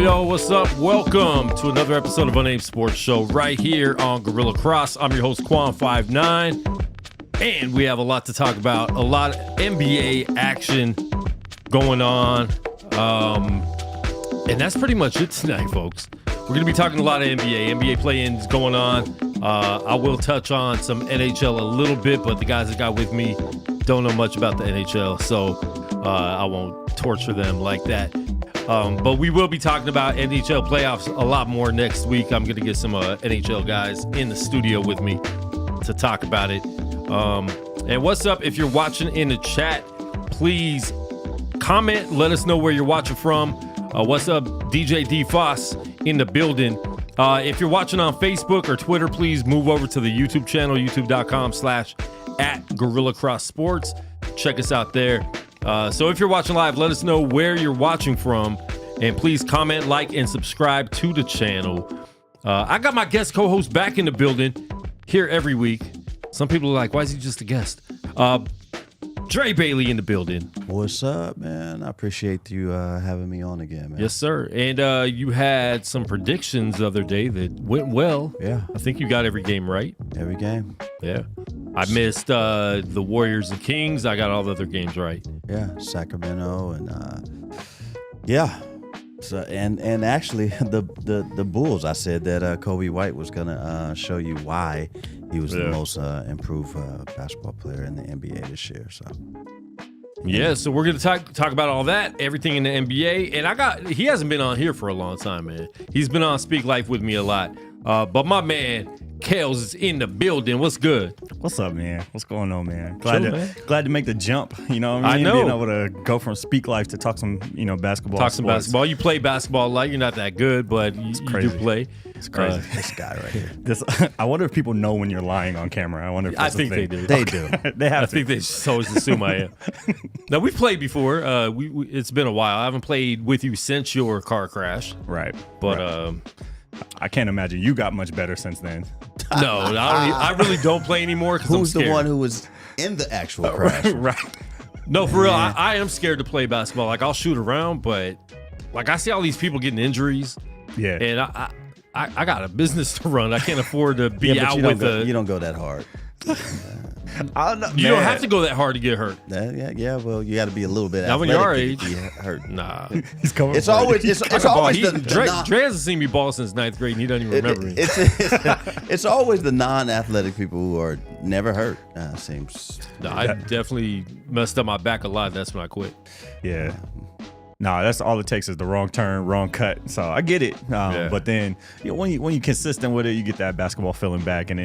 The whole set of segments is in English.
Yo, what's up? Welcome to another episode of Unnamed Sports Show right here on Gorilla Cross. I'm your host, Quan59, and we have a lot to talk about. A lot of NBA action going on, and that's pretty much it tonight, folks. We're going to be talking a lot of NBA play-ins going on. I will touch on some NHL a little bit, but the guys that got with me don't know much about the NHL, so I won't torture them like that. But we will be talking about NHL playoffs a lot more next week. I'm going to get some NHL guys in the studio with me to talk about it. And what's up? If you're watching in the chat, please comment. Let us know where you're watching from. What's up, DJ D Foss in the building. If you're watching on Facebook or Twitter, please move over to the YouTube channel, youtube.com/@GorillaCrossSports. Check us out there. So if you're watching live, let us know where you're watching from, and please comment, like, and subscribe to the channel. I got my guest co-host back in the building here every week. Some people are like, why is he just a guest? Dre Bailey in the building. What's up, man? I appreciate you having me on again, man. Yes, sir. And you had some predictions the other day that went well. Yeah. I think you got every game right. Every game. Yeah. I missed the Warriors and Kings. I got all the other games right. Yeah, Sacramento and yeah. So and actually the Bulls. I said that Kobe White was gonna show you why he was the most improved basketball player in the NBA this year. So yeah, so we're gonna talk about all that, everything in the NBA. And he hasn't been on here for a long time, man. He's been on Speak Life with me a lot. But my man Kales is in the building. What's good? What's up, man? What's going on, man? Glad to make the jump. You know what I mean? I know. Being able to go from Speak Life to talk some, basketball. Talk some basketball. You play basketball a lot. You're not that good, but you do play. It's crazy. This guy right here. I wonder if people know when you're lying on camera. I wonder if I that's a think they thing. do. They do. They have I think they just always assume I am. Now, we've played before. It's been a while. I haven't played with you since your car crash. Right. But right. I can't imagine you got much better since then. no, I really don't play anymore. Who's the one who was in the actual crash? Right. No, for real, I am scared to play basketball. Like, I'll shoot around, but like I see all these people getting injuries. Yeah. And I got a business to run. I can't afford to be Yeah, but out you don't with go, you don't go that hard. I don't know, You don't have to go that hard to get hurt. Yeah. Well, you got to be a little bit. Now, when you're our athletic to age, get hurt. Nah. He's coming. It's for it. always it's always the Dre non- hasn't seen me ball since 9th grade, and he doesn't even remember me. it's always the non-athletic people who are never hurt. Seems. No, I definitely messed up my back a lot. That's when I quit. Yeah. No, that's all it takes is the wrong turn, wrong cut. So I get it. But then when you're consistent with it, you get that basketball feeling back, and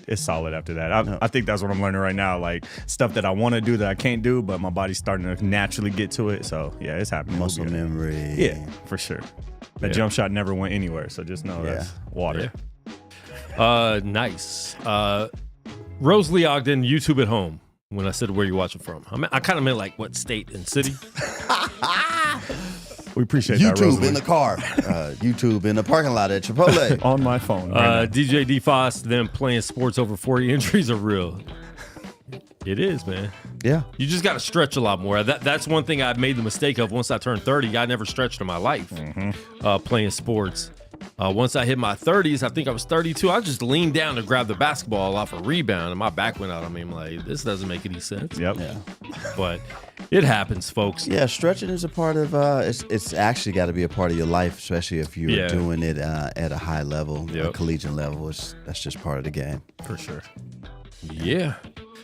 it's solid after that. I think that's what I'm learning right now. Like stuff that I want to do that I can't do, but my body's starting to naturally get to it. So yeah, it's happening. Muscle memory. Yeah, for sure. That jump shot never went anywhere. So just know that's water. Yeah. Nice. Rosalie Ogden, YouTube at home. When I said where you're watching from, I kind of meant like what state and city. We appreciate that, YouTube Rosalie. in the car. YouTube in the parking lot at Chipotle. On my phone. Right DJ DeFoss, them playing sports over 40 injuries are real. It is, man. Yeah. You just got to stretch a lot more. That's one thing I made the mistake of once I turned 30. I never stretched in my life playing sports. Once I hit my 30s, I think I was 32, I just leaned down to grab the basketball off a rebound, and my back went out. I mean, like, this doesn't make any sense. Yep. Yeah. But it happens, folks. Yeah, stretching is a part of. It's actually got to be a part of your life, especially if you're doing it at a high level, a collegiate level. That's just part of the game. For sure. Yeah.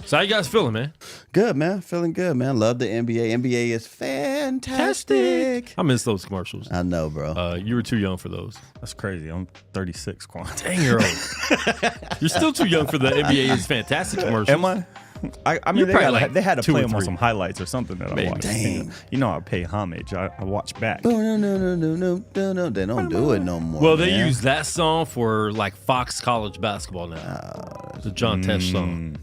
So how you guys feeling, man? Good, man. Feeling good, man. Love the NBA. NBA is fantastic. I miss those commercials. I know, bro. You were too young for those. That's crazy. I'm 36, Quan. Dang, you're old. You're still too young for the NBA is fantastic commercials. Am I? I mean, they had to two play or them on three. some highlights or something that I watched. Dang. You know, I pay homage. I watch back. No. They don't do it no more. Well, they man. use that song for like Fox College basketball now. The John Tesh song.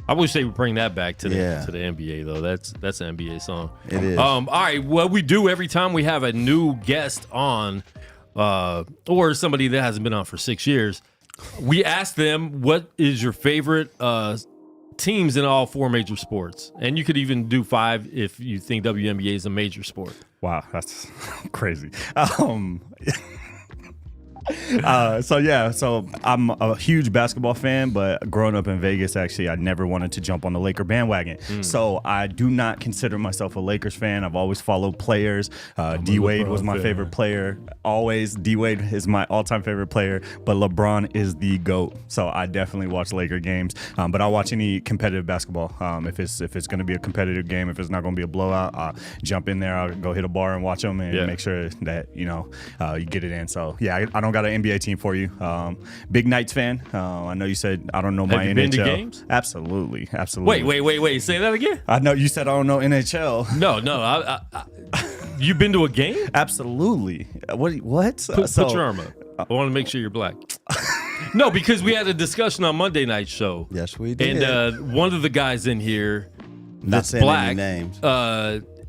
I wish they would bring that back to the NBA though. That's an NBA song. It is. All right. What we do every time we have a new guest on, or somebody that hasn't been on for 6 years, we ask them what is your favorite teams in all 4 major sports, and you could even do 5 if you think WNBA is a major sport. Wow, that's crazy. So I'm a huge basketball fan, but growing up in Vegas, actually, I never wanted to jump on the Laker bandwagon. So I do not consider myself a Lakers fan. I've always followed players. D-Wade was my favorite player. Always, D-Wade is my all-time favorite player, but LeBron is the GOAT. So I definitely watch Laker games, but I'll watch any competitive basketball. If it's going to be a competitive game, if it's not going to be a blowout, I'll jump in there. I'll go hit a bar and watch them and make sure that, you get it in. So, yeah, I don't got an NBA team for you. Big Knights fan. I know you said I don't know my Have you NHL. been to games? Absolutely. Wait. Say that again. I know you said I don't know NHL. No. You been to a game? Absolutely. What? Put your arm up. I want to make sure you're black. No, because we had a discussion on Monday night show. Yes, we did. And one of the guys in here, Not saying black, any names.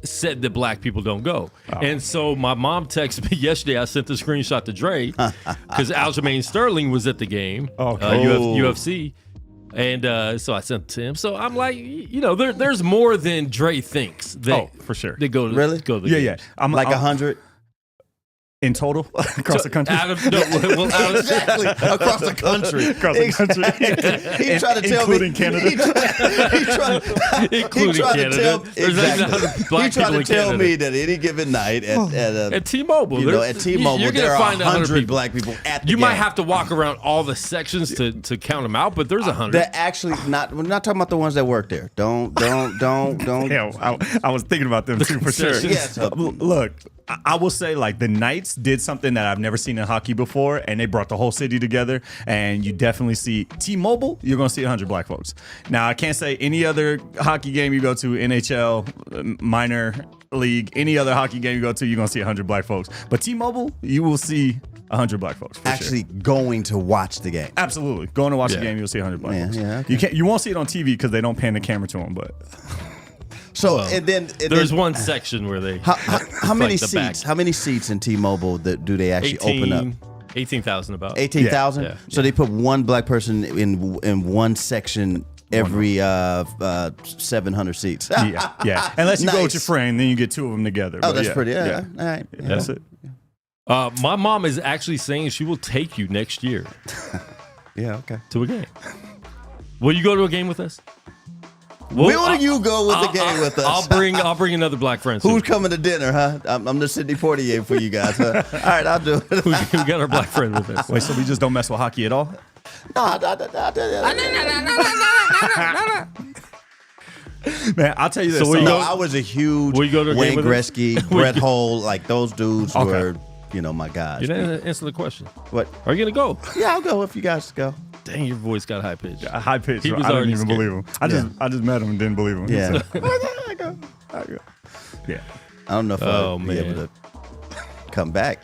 said that black people don't go. And so my mom texted me yesterday. I sent the screenshot to Dre because Aljamain Sterling was at the game, UFC. And so I sent it to him. So I'm like, there's more than Dre thinks. For sure. They go to Really? Go to the Yeah. games. I'm Like 100. in total across the country. Exactly. Across the country. Across the country. He tried to tell including me. Canada. Including Canada. There's like 100 black He tried people to in tell Canada. me that any given night At T-Mobile, at T-Mobile, you're gonna there are find 100 people. black people at the You game. might have to walk around all the sections to count them out, but there's 100. They're actually not. We're not talking about the ones that work there. Don't. Yeah, I was thinking about them too for sure. concessions. Yeah, so- Look, I will say like the Knights did something that I've never seen in hockey before, and they brought the whole city together. And you definitely see T-Mobile. You're gonna see 100 black folks. Now I can't say any other hockey game you go to, NHL, minor, league, any other hockey game you go to, you're going to see 100 black folks. But T-Mobile, you will see 100 black folks. Actually going to watch the game. Absolutely. Going to watch the game, you'll see 100 black folks. Yeah, okay. You won't see it on TV because they don't pan the camera to them, but... So, there's one section where they... How many seats? How many seats in T-Mobile do they actually open up? 18,000 about. 18,000? Yeah. So they put one black person in one section every 700 seats. yeah. Unless you go with your friend, then you get two of them together. Oh, that's pretty. Yeah. All right. That's it. My mom is actually saying she will take you next year. Yeah, okay. To a game. Will you go to a game with us? Will you go with the game with us? I'll bring another black friend. Who's coming to dinner, huh? I'm the Sidney Poitier for you guys, huh? All right, I'll do it. We got our black friend with us. Wait, so we just don't mess with hockey at all? No. Man, I'll tell you this. So I was a huge Wayne Gretzky, Brett Hull, like those dudes were, my guys. You didn't answer the question. What? Are you going to go? Yeah, I'll go if you guys go. Dang, your voice got high pitched. High pitched. He was I didn't already even scared. believe him. I just met him and didn't believe him. Yeah. I go. Yeah. I don't know if I'll be able to come back.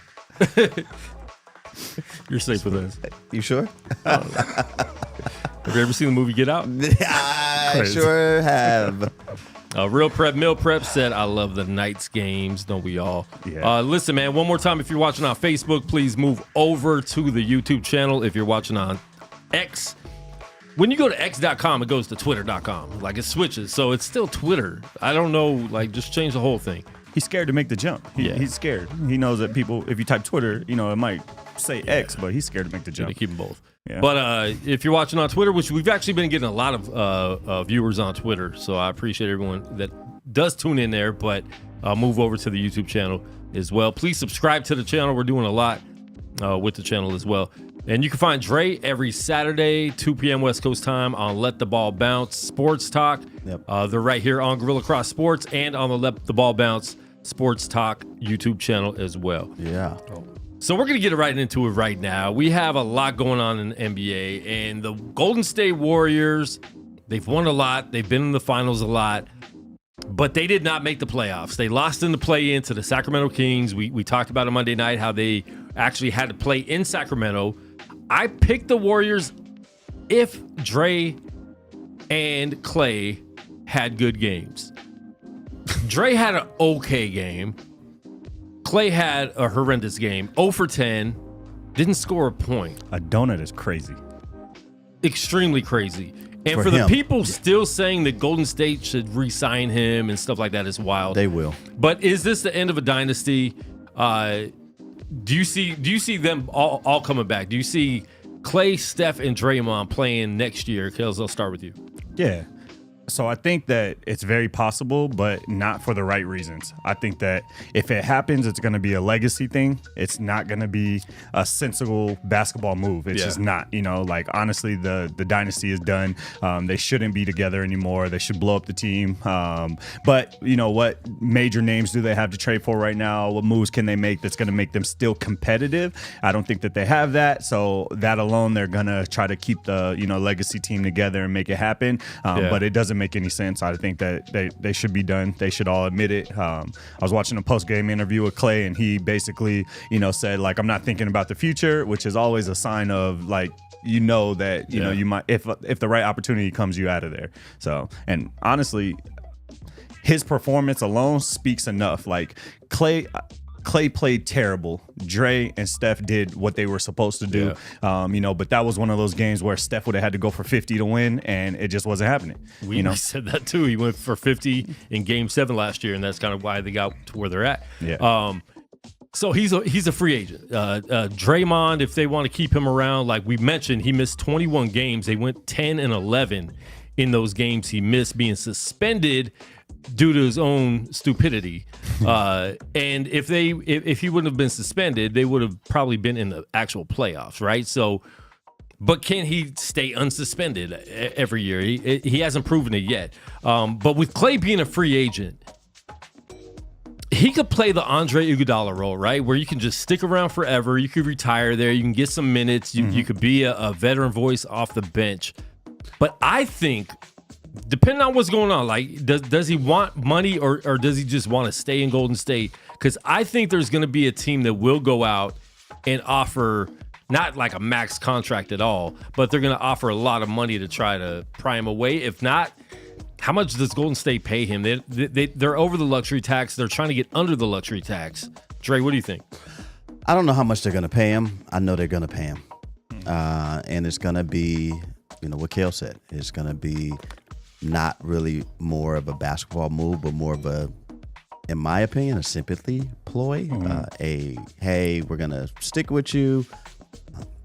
You're safe with us. You sure? Have you ever seen the movie Get Out? I sure have. Real Prep Meal Prep said, I love the Knights games. Don't we all? Yeah. Listen, man, one more time. If you're watching on Facebook, please move over to the YouTube channel. If you're watching on X, when you go to x.com, it goes to twitter.com. Like, it switches. So it's still Twitter. I don't know. Like, just change the whole thing. He's scared to make the jump. He's scared. He knows that people, if you type Twitter, it might say X, but he's scared to make the jump. They keep them both. Yeah. But if you're watching on Twitter, which we've actually been getting a lot of viewers on Twitter, so I appreciate everyone that does tune in there, but move over to the YouTube channel as well. Please subscribe to the channel. We're doing a lot with the channel as well. And you can find Dre every Saturday, 2 p.m. West Coast time on Let the Ball Bounce Sports Talk. Yep. They're right here on Gorilla Cross Sports and on the Let the Ball Bounce Sports Talk YouTube channel as well. Yeah. So we're going to get right into it right now. We have a lot going on in the NBA, and the Golden State Warriors, they've won a lot. They've been in the finals a lot, but they did not make the playoffs. They lost in the play-in to the Sacramento Kings. We talked about it Monday night, how they actually had to play in Sacramento. I picked the Warriors if Dre and Clay had good games. Dre had an okay game. Clay had a horrendous game. 0 for 10. Didn't score a point. A donut is crazy. Extremely crazy. And for the people still saying that Golden State should re-sign him and stuff like that is wild. They will. But is this the end of a dynasty? Do you see them all coming back? Do you see Clay, Steph, and Draymond playing next year? Kels, I'll start with you. Yeah. So I think that it's very possible, but not for the right reasons. I think that if it happens, it's going to be a legacy thing. It's not going to be a sensible basketball move. It's just not, honestly, the dynasty is done. They shouldn't be together anymore. They should blow up the team. But what major names do they have to trade for right now? What moves can they make that's going to make them still competitive? I don't think that they have that. So that alone, they're going to try to keep the, legacy team together and make it happen. But it doesn't make any sense. I think that they should be done. They should all admit it. I was watching a post-game interview with Clay, and he basically, said, I'm not thinking about the future, which is always a sign of, that, you might, if the right opportunity comes, you out of there. So, and honestly, his performance alone speaks enough. Clay played terrible. Dre and Steph did what they were supposed to do. But that was one of those games where Steph would have had to go for 50 to win, and it just wasn't happening. We said that too. He went for 50 in Game 7 last year, and that's kind of why they got to where they're at. Yeah. So he's a free agent. Draymond, if they want to keep him around, like we mentioned, he missed 21 games. They went 10 and 11 in those games he missed, being suspended due to his own stupidity. And if he wouldn't have been suspended, they would have probably been in the actual playoffs, right? So, but can he stay unsuspended every year? He hasn't proven it yet. But with Clay being a free agent, he could play the Andre Iguodala role, right? Where you can just stick around forever. You could retire there. You can get some minutes. You could be a veteran voice off the bench. But I think depending on what's going on, like does he want money or does he just want to stay in Golden State? Because I think there's going to be a team that will go out and offer not like a max contract at all, but they're going to offer a lot of money to try to pry him away. If not, how much does Golden State pay him? They're over the luxury tax. They're trying to get under the luxury tax. Dre, what do you think? I don't know how much they're going to pay him. I know they're going to pay him. And it's going to be, what Kale said. It's going to be not really more of a basketball move, but more of a, in my opinion, a sympathy ploy. Hey, we're going to stick with you.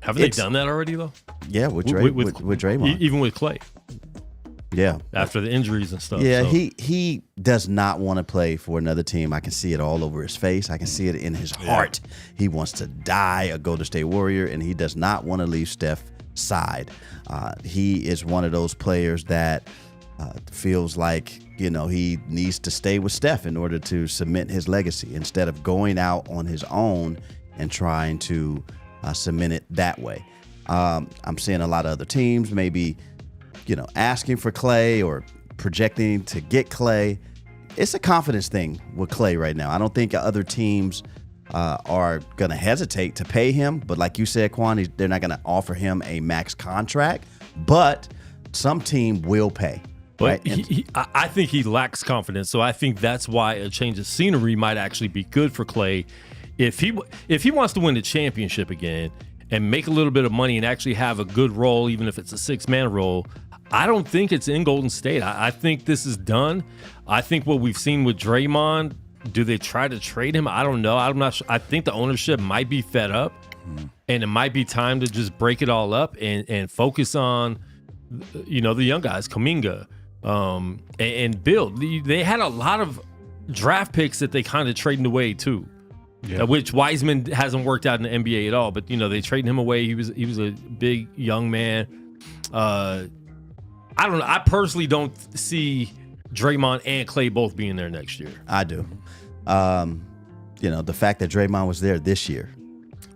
Haven't they done that already, though? Yeah, with Draymond. Even with Clay. Yeah. After the injuries and stuff. Yeah, so. he does not want to play for another team. I can see it all over his face. I can see it in his heart. He wants to die a Golden State Warrior, and he does not want to leave Steph's side. He is one of those players that feels like, he needs to stay with Steph in order to cement his legacy instead of going out on his own and trying to cement it that way. I'm seeing a lot of other teams maybe asking for Clay or projecting to get Clay. It's a confidence thing with Clay right now. I don't think other teams are going to hesitate to pay him. But like you said, Quan, they're not going to offer him a max contract. But some team will pay. But right? I think he lacks confidence. So I think that's why a change of scenery might actually be good for Clay. If he wants to win the championship again and make a little bit of money and actually have a good role, even if it's a 6-man role, I don't think it's in Golden State. I think this is done. I think what we've seen with Draymond, do they try to trade him? I don't know. I'm not sure. I think the ownership might be fed up, and it might be time to just break it all up and focus on, the young guys, Kuminga, and build. They had a lot of draft picks that they kind of traded away too. Yeah. Which Wiseman hasn't worked out in the NBA at all, but they traded him away. He was a big young man. I don't know. I personally don't see Draymond and Clay both being there next year. I do. The fact that Draymond was there this year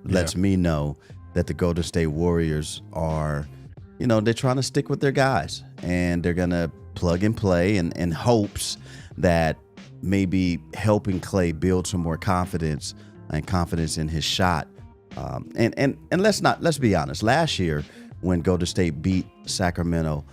lets me know that the Golden State Warriors are, they're trying to stick with their guys, and they're going to plug and play in hopes that maybe helping Clay build some more confidence in his shot. And let's be honest. Last year when Golden State beat Sacramento,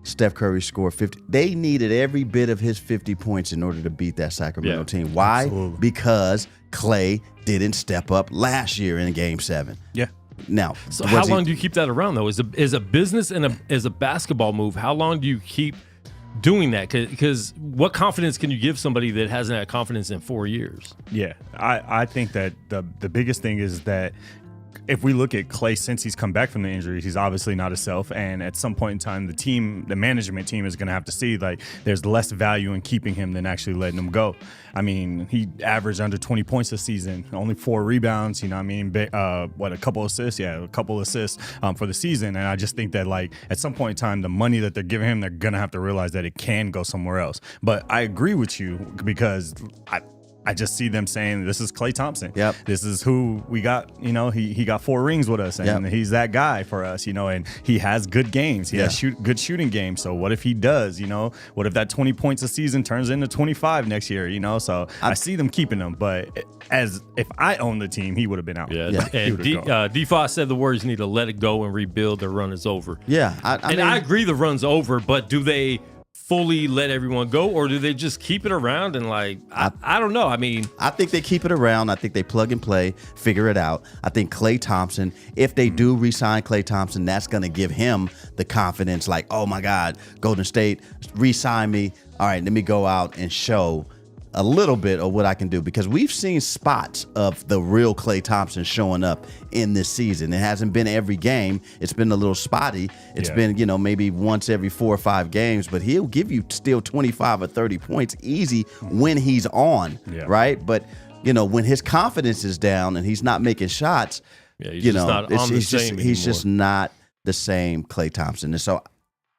Steph Curry scored 50. They needed every bit of his 50 points in order to beat that Sacramento team. Why? Absolutely. Because Clay didn't step up last year in Game 7. Yeah. Now, so how long do you keep that around, though? Is a business and as a basketball move, how long do you keep doing that? Because what confidence can you give somebody that hasn't had confidence in 4 years? Yeah, I think that the biggest thing is that if we look at Clay since he's come back from the injuries, he's obviously not himself. And at some point in time, the management team is going to have to see like there's less value in keeping him than actually letting him go. I mean, he averaged under 20 points this season, only 4 rebounds, a couple assists? Yeah, a couple assists for the season. And I just think that like at some point in time, the money that they're giving him, they're going to have to realize that it can go somewhere else. But I agree with you because I just see them saying, this is Klay Thompson. Yep. This is who we got. He got 4 rings with us, and he's that guy for us, and he has good games. He has good shooting games. So what if he does, what if that 20 points a season turns into 25 next year, So I see them keeping him, but as if I owned the team, he would have been out. Yeah. And DeFoss said the Warriors need to let it go and rebuild. Their run is over. Yeah. I agree the run's over, but do they fully let everyone go, or do they just keep it around and I don't know. I mean, I think they keep it around. I think they plug and play, figure it out. I think Klay Thompson, if they do re-sign Klay Thompson, that's going to give him the confidence like, oh my God, Golden State, re-sign me. All right, let me go out and show a little bit of what I can do, because we've seen spots of the real Klay Thompson showing up in this season. It hasn't been every game. It's been a little spotty. It's been, maybe once every 4 or 5 games, but he'll give you still 25 or 30 points easy when he's on, right? But, when his confidence is down and he's not making shots, he's just not the same Klay Thompson. And so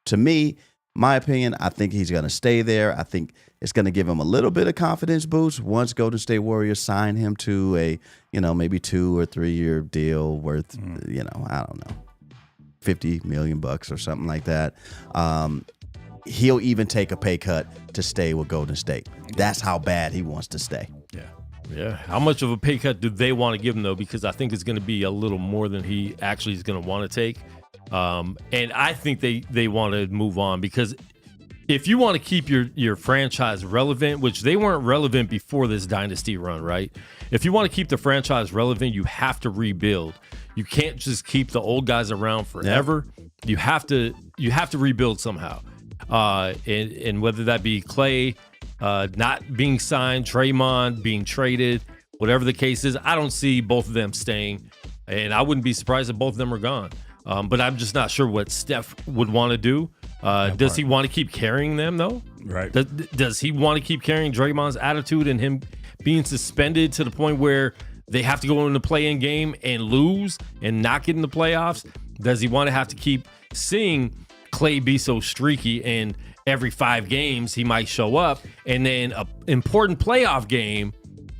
to me, my opinion, I think he's going to stay there. I think it's going to give him a little bit of confidence boost once Golden State Warriors sign him to a, maybe 2 or 3 year deal worth, I don't know, $50 million or something like that. he'll even take a pay cut to stay with Golden State. That's how bad he wants to stay. Yeah. How much of a pay cut do they want to give him, though? Because I think it's going to be a little more than he actually is going to want to take. And I think they want to move on, because if you want to keep your franchise relevant, which they weren't relevant before this dynasty run, right? If you want to keep the franchise relevant, you have to rebuild. You can't just keep the old guys around forever. You have to rebuild somehow. And whether that be Clay not being signed, Draymond being traded, whatever the case is, I don't see both of them staying. And I wouldn't be surprised if both of them are gone. But I'm just not sure what Steph would want to do. Does he want to keep carrying them, though? Right. Does he want to keep carrying Draymond's attitude and him being suspended to the point where they have to go in the play-in game and lose and not get in the playoffs? Does he want to have to keep seeing Clay be so streaky, and every 5 games he might show up, and then an important playoff game,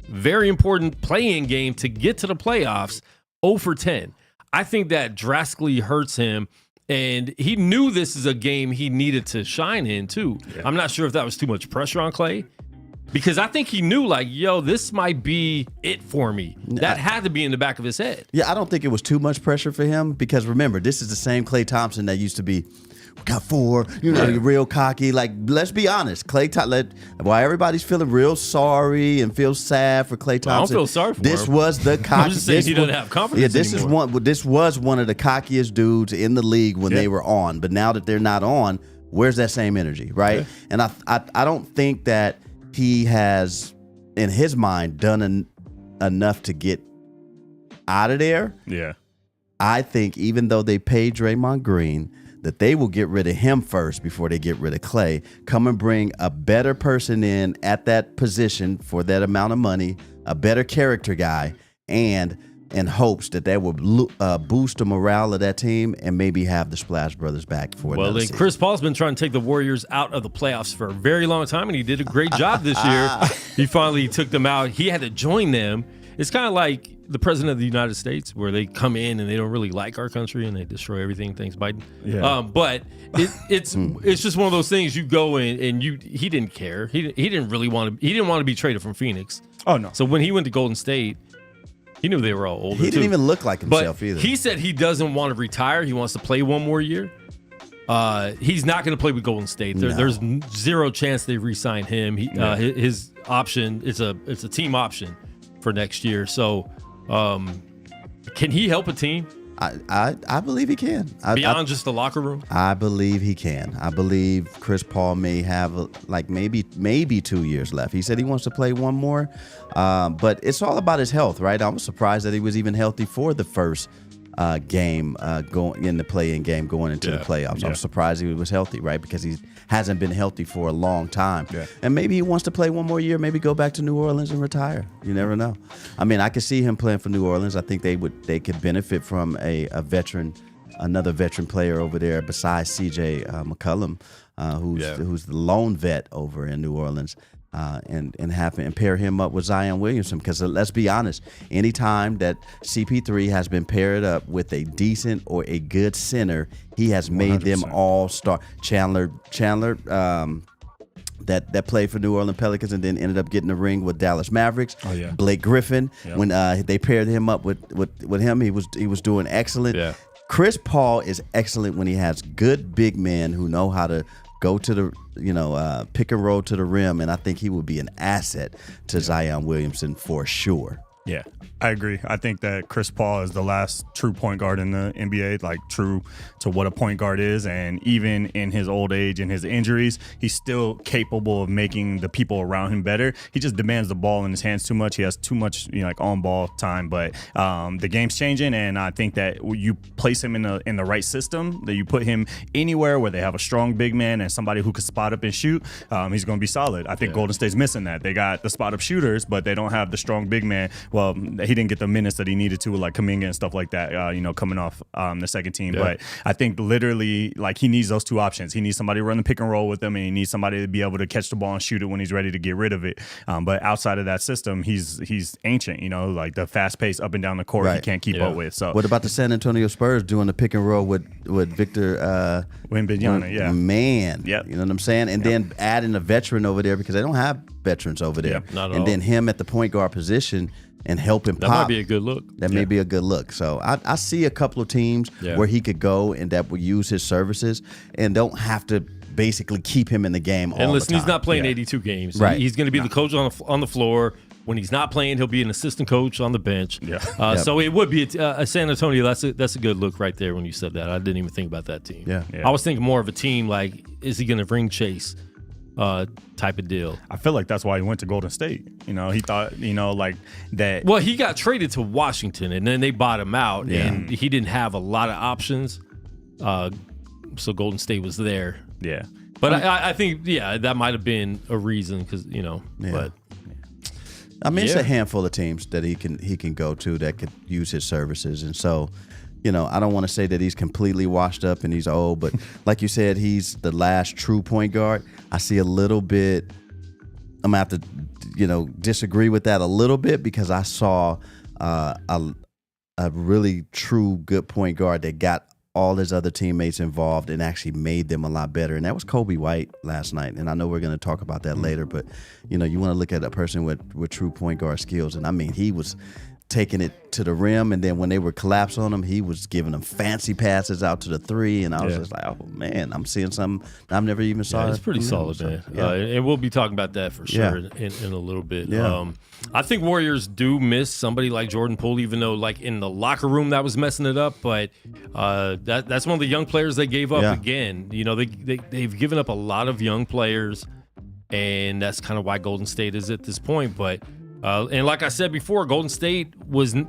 very important play-in game to get to the playoffs, 0 for 10? I think that drastically hurts him, and he knew this is a game he needed to shine in too. Yeah. I'm not sure if that was too much pressure on Clay, because I think he knew, like, yo, this might be it for me. That had to be in the back of his head. Yeah, I don't think it was too much pressure for him, because remember, this is the same Klay Thompson that used to be, we got 4, you're real cocky. Like, let's be honest, while everybody's feeling real sorry and feel sad for Klay Thompson, I don't feel sorry for this him. Was the cocky. I'm just saying he doesn't have confidence anymore. This was one of the cockiest dudes in the league when they were on, but now that they're not on, where's that same energy, right? Yeah. And I don't think that he has, in his mind, done enough to get out of there. Yeah. I think even though they paid Draymond Green, that they will get rid of him first before they get rid of Clay. Come and bring a better person in at that position for that amount of money, a better character guy, and in hopes that will boost the morale of that team and maybe have the Splash Brothers back for another season. Chris Paul's been trying to take the Warriors out of the playoffs for a very long time, and he did a great job this year. He finally took them out. He had to join them. It's kind of like the president of the United States, where they come in and they don't really like our country and they destroy everything. Thanks, Biden. Yeah. But it's just one of those things. You go in and he didn't care. He didn't really want to. He didn't want to be traded from Phoenix. Oh no. So when he went to Golden State, he knew they were all older. He didn't even look like himself either. He said he doesn't want to retire. He wants to play one more year. He's not going to play with Golden State. There's zero chance they re-sign him. His option is a team option for next year. So, can he help a team? I believe he can. Beyond just the locker room? I believe he can. I believe Chris Paul may have maybe 2 years left. He said he wants to play one more, but it's all about his health, right? I was surprised that he was even healthy for the first game going in the play-in game going into the playoffs. I'm surprised he was healthy, right? Because he hasn't been healthy for a long time. Yeah. And maybe he wants to play one more year, maybe go back to New Orleans and retire. You never know. I mean, I could see him playing for New Orleans. I think they could benefit from another veteran player over there besides CJ McCollum, who's the lone vet over in New Orleans. And pair him up with Zion Williamson, because let's be honest, anytime that CP3 has been paired up with a decent or a good center, he has made 100%. Them all star. Chandler that played for New Orleans Pelicans and then ended up getting a ring with Dallas Mavericks. Oh, yeah. Blake Griffin, when they paired him up with him, he was doing excellent. Yeah. Chris Paul is excellent when he has good big men who know how to go to the, pick and roll to the rim, and I think he would be an asset to Zion Williamson for sure. Yeah, I agree. I think that Chris Paul is the last true point guard in the NBA, like true to what a point guard is. And even in his old age and his injuries, he's still capable of making the people around him better. He just demands the ball in his hands too much. He has too much, on ball time. But the game's changing, and I think that you place him in the right system, that you put him anywhere where they have a strong big man and somebody who can spot up and shoot, he's going to be solid. I think Golden State's missing that. They got the spot up shooters, but they don't have the strong big man Well, he didn't get the minutes that he needed to, like Kuminga and stuff like that, coming off the second team. Yeah. But I think literally, like, he needs those two options. He needs somebody to run the pick and roll with him, and he needs somebody to be able to catch the ball and shoot it when he's ready to get rid of it. But outside of that system, he's ancient, like the fast pace up and down the court, he can't keep up with. So what about the San Antonio Spurs doing the pick and roll with Victor Wembanyama? Yeah, man, you know what I'm saying, and then adding a veteran over there because they don't have veterans over there, not at and all. Then him at the point guard position and helping that Pop. Might be a good look. That may be a good look. So I see a couple of teams where he could go and that would use his services and don't have to basically keep him in the game all and listen, the time. he's not playing 82 games. Right. He's going to be the coach on the floor. When he's not playing, he'll be an assistant coach on the bench. Yeah. So it would be a San Antonio. That's a good look right there when you said that. I didn't even think about that team. Yeah. I was thinking more of a team like, is he going to ring chase type of deal? I feel like that's why he went to Golden State. He thought, like that. Well, he got traded to Washington, and then they bought him out, and he didn't have a lot of options. So Golden State was there. Yeah. But I think, that might have been a reason because, but. I mean, it's a handful of teams that he can go to that could use his services. And so, I don't want to say that he's completely washed up and he's old, but like you said, he's the last true point guard. I see a little bit, I'm going to have to, disagree with that a little bit because I saw a really true good point guard that got all his other teammates involved and actually made them a lot better. And that was Kobe White last night. And I know we're going to talk about that later, but, you want to look at a person with true point guard skills. And I mean, he was taking it to the rim, and then when they were collapsed on him, he was giving them fancy passes out to the three, and I was just like, oh man, I'm seeing something I've never even saw. It's pretty solid, man. And we'll be talking about that for sure in a little bit. I think Warriors do miss somebody like Jordan Poole, even though like in the locker room that was messing it up, but that's one of the young players they gave up again. They've given up a lot of young players, and that's kind of why Golden State is at this point, but and like I said before, Golden State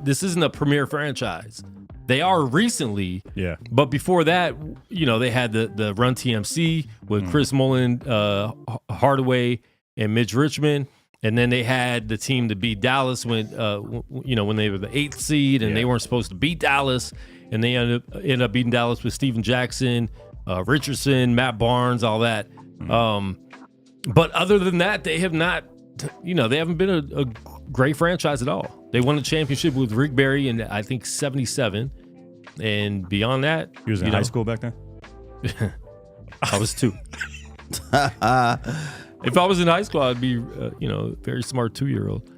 this isn't a premier franchise. They are recently, but before that, they had the Run TMC with Chris Mullin, Hardaway, and Mitch Richmond, and then they had the team to beat Dallas when they were the 8th seed and they weren't supposed to beat Dallas, and they ended up beating Dallas with Steven Jackson, Richardson, Matt Barnes, all that. But other than that, they have not. They haven't been a great franchise at all. They won a championship with Rick Barry in, I think, 1977. And beyond that... He was in high school back then? I was 2. If I was in high school, I'd be, a very smart 2-year-old.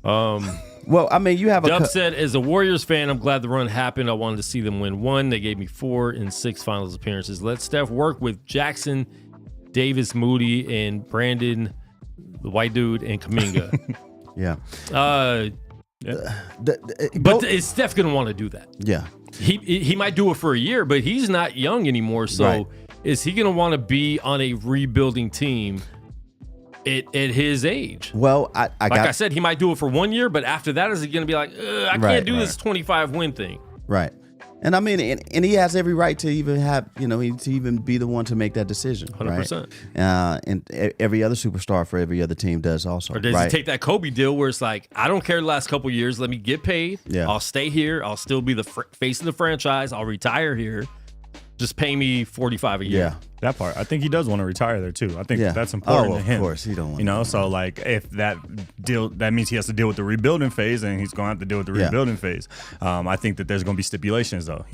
Well, I mean, you have Dub said, as a Warriors fan, I'm glad the run happened. I wanted to see them win 1. They gave me 4 and 6 finals appearances. Let Steph work with Jackson, Davis, Moody, and Brandon... the white dude, and Kuminga. But is Steph going to want to do that? Yeah. He might do it for a year, but he's not young anymore. So is he going to want to be on a rebuilding team at his age? Well, I said, he might do it for 1 year, but after that, is he going to be like, I can't do this 25-win thing? Right. And I mean, and he has every right to even have, to even be the one to make that decision. 100%. Right? And every other superstar for every other team does also. Or does he take that Kobe deal where it's like, I don't care the last couple of years. Let me get paid. Yeah. I'll stay here. I'll still be the face of the franchise. I'll retire here. Just pay me $45 a year. Yeah. That part. I think he does want to retire there too. I think that's important to him. Of course, he don't want to. So like if that means he has to deal with the rebuilding phase, and he's going to have to deal with the rebuilding phase. I think that there's going to be stipulations though.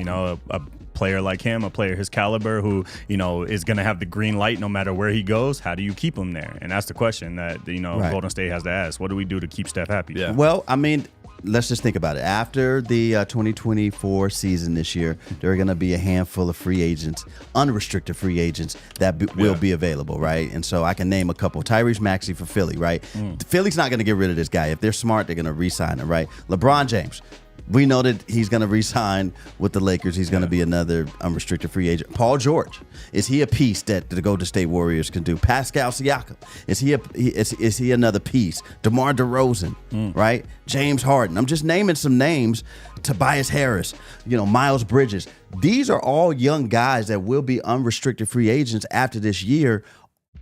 A player like him, a player his caliber who, is going to have the green light no matter where he goes. How do you keep him there? And that's the question that, Golden State has to ask. What do we do to keep Steph happy? Yeah. Well, I mean, let's just think about it. After the 2024 season this year, there are going to be a handful of free agents, unrestricted free agents that will be available, right? And so I can name a couple. Tyrese Maxey for Philly, right? Philly's not going to get rid of this guy. If they're smart, they're going to re-sign him, right? LeBron James. We know that he's going to re-sign with the Lakers. He's going to be another unrestricted free agent. Paul George, is he a piece that the Golden State Warriors can do? Pascal Siakam, is he another piece? DeMar DeRozan, right? James Harden. I'm just naming some names. Tobias Harris, Miles Bridges. These are all young guys that will be unrestricted free agents after this year.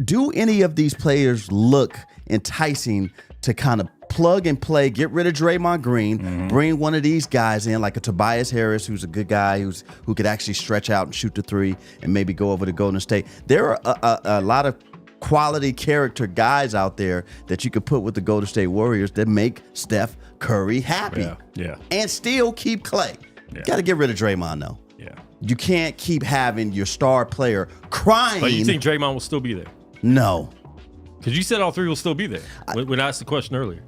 Do any of these players look enticing to kind of plug and play. Get rid of Draymond Green. Bring one of these guys in, like a Tobias Harris, who's a good guy, who could actually stretch out and shoot the three, and maybe go over to Golden State. There are a lot of quality character guys out there that you could put with the Golden State Warriors that make Steph Curry happy. Yeah. And still keep Clay. Yeah. Got to get rid of Draymond though. Yeah. You can't keep having your star player crying. But you think Draymond will still be there? No. Because you said all three will still be there when I asked the question earlier.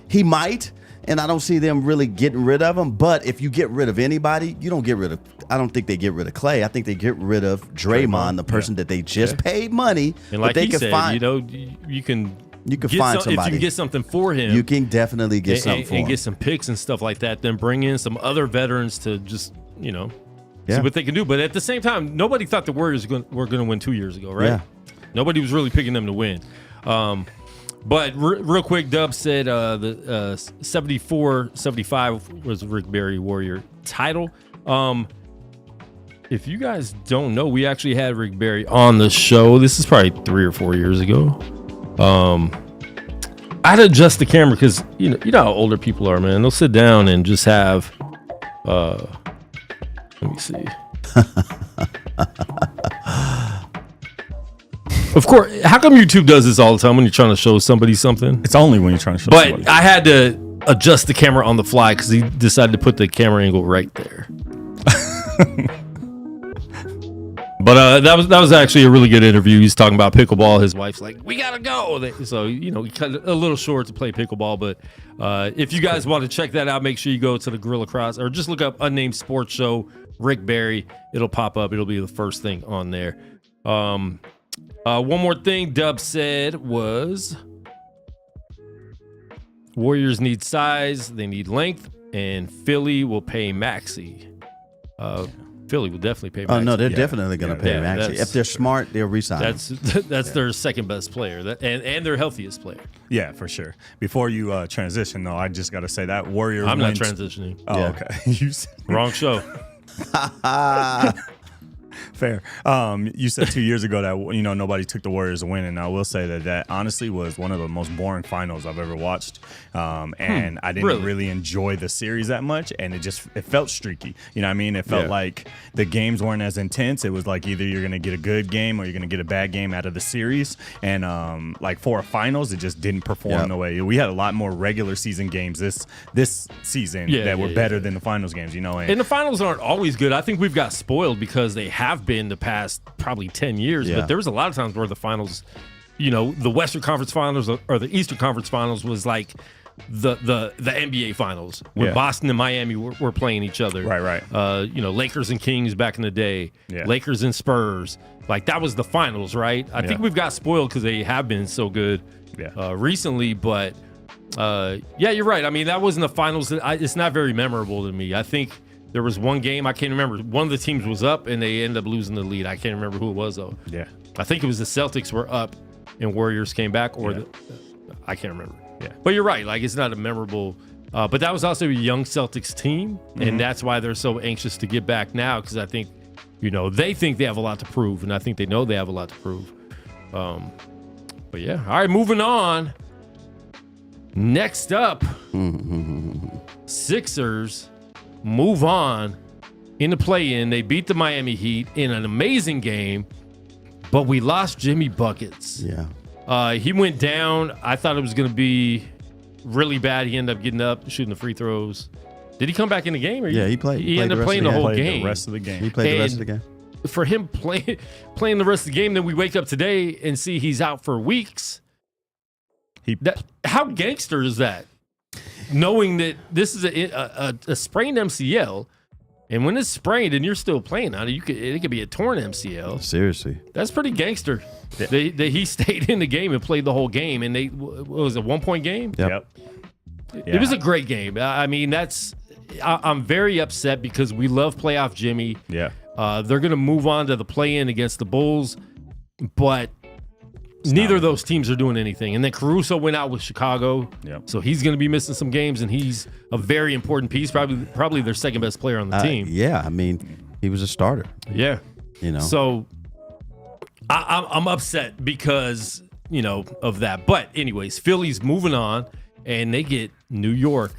He might, and I don't see them really getting rid of him. But if you get rid of anybody, you don't get rid of. I don't think they get rid of Clay. I think they get rid of Draymond, the person that they just paid money. And like but they he can said, find, you can find somebody. If you can get something for him, you can definitely get something for him. And get some picks and stuff like that. Then bring in some other veterans to just see what they can do. But at the same time, nobody thought the Warriors were going to win 2 years ago, right? Yeah. Nobody was really picking them to win. But real quick, Dub said the 74-75 was Rick Barry Warrior title. If you guys don't know, we actually had Rick Barry on the show. This is probably 3 or 4 years ago. I had to adjust the camera because you know how older people are, man. They'll sit down and just have let me see. Of course, how come YouTube does this all the time when you're trying to show somebody something? It's only when you're trying to show But somebody. I had to adjust the camera on the fly because he decided to put the camera angle right there. But that was actually a really good interview. He's talking about pickleball. His wife's like, "We gotta go." So he cut it a little short to play pickleball. But if you guys want to check that out, make sure you go to the Gorilla Cross or just look up Unnamed Sports Show Rick Barry. It'll pop up. It'll be the first thing on there. One more thing Dub said was Warriors need size, they need length, and Philly will pay Maxey. Philly will definitely pay Maxey. Oh no, they're definitely going to pay Maxey. If they're smart, they'll resign. That's their second best player, and their healthiest player. Yeah, for sure. Before you transition, though, I just got to say that Warrior. I'm not transitioning. Oh, okay. You said, wrong show. Fair. You said 2 years ago that nobody took the Warriors to win, and I will say that honestly was one of the most boring finals I've ever watched. And I didn't really enjoy the series that much, and it felt streaky. You know what I mean? It felt like the games weren't as intense. It was like either you're gonna get a good game or you're gonna get a bad game out of the series. And like for a finals, it just didn't perform the way we had. A lot more regular season games this season that were better than the finals games. And the finals aren't always good. I think we've got spoiled because they have been the past probably 10 years, but there was a lot of times where the finals, the Western Conference Finals or the Eastern Conference Finals was like the NBA Finals when Boston and Miami were playing each other. Right. Lakers and Kings back in the day, Lakers and Spurs. Like that was the finals, right? I think we've got spoiled because they have been so good recently, but you're right. I mean, that wasn't the finals. It's not very memorable to me. I think there was one game, I can't remember. One of the teams was up, and they ended up losing the lead. I can't remember who it was, though. Yeah. I think it was the Celtics were up, and Warriors came back, or I can't remember. Yeah. But you're right. Like, it's not a memorable but that was also a young Celtics team, and that's why they're so anxious to get back now, because I think, they think they have a lot to prove, and I think they know they have a lot to prove. But, yeah. All right, moving on. Next up, Sixers move on in the play-in. They beat the Miami Heat in an amazing game, but we lost Jimmy Buckets. Yeah. He went down. I thought it was going to be really bad. He ended up getting up, shooting the free throws. Did he come back in the game? He played. He ended up playing the whole game. The rest of the game. He played the rest of the game. For him playing the rest of the game, then we wake up today and see he's out for weeks. How gangster is that? Knowing that this is a sprained MCL, and when it's sprained and you're still playing on it, it could be a torn MCL. Seriously, that's pretty gangster. Yeah. He stayed in the game and played the whole game, and what was it, 1 point game? Yep. It was a great game. I mean, I'm very upset because we love playoff Jimmy. Yeah. They're gonna move on to the play-in against the Bulls, but neither of those teams are doing anything. And then Caruso went out with Chicago, so he's going to be missing some games, and he's a very important piece, probably their second best player on the team. Yeah, I mean, he was a starter. Yeah. So I'm upset because, of that. But anyways, Philly's moving on, and they get New York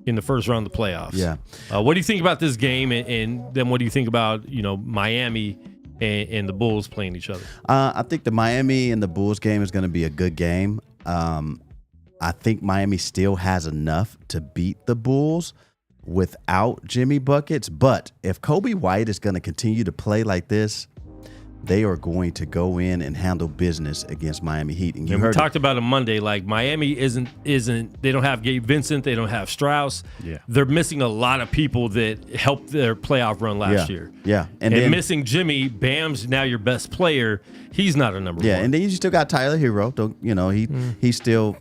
in the first round of the playoffs. Yeah. What do you think about this game, and then what do you think about Miami and the Bulls playing each other? I think the Miami and the Bulls game is going to be a good game. I think Miami still has enough to beat the Bulls without Jimmy Buckets. But if Kobe White is going to continue to play like this, they are going to go in and handle business against Miami Heat. And we talked about it Monday. Like Miami isn't. They don't have Gabe Vincent. They don't have Strauss. Yeah. They're missing a lot of people that helped their playoff run last year. Yeah. And then, missing Jimmy, Bam's now your best player. He's not a number one. Yeah, and then you still got Tyler Hero. He's still.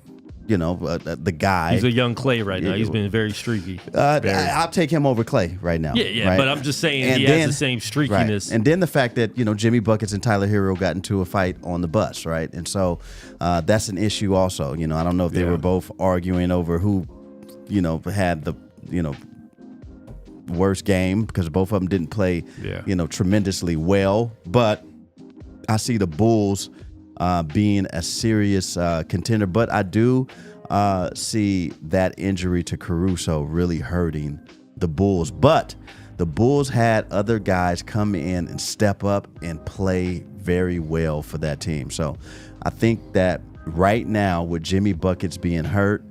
The guy. He's a young Clay right now. He's been very streaky. I'll take him over Clay right now. Yeah. Right? But I'm just saying he has the same streakiness. Right. And then the fact that, Jimmy Buckets and Tyler Hero got into a fight on the bus, right? And so that's an issue also. I don't know if they were both arguing over who, had the, worst game, because both of them didn't play, tremendously well. But I see the Bulls being a serious contender. But I do see that injury to Caruso really hurting the Bulls. But the Bulls had other guys come in and step up and play very well for that team. So I think that right now, with Jimmy Buckets being hurt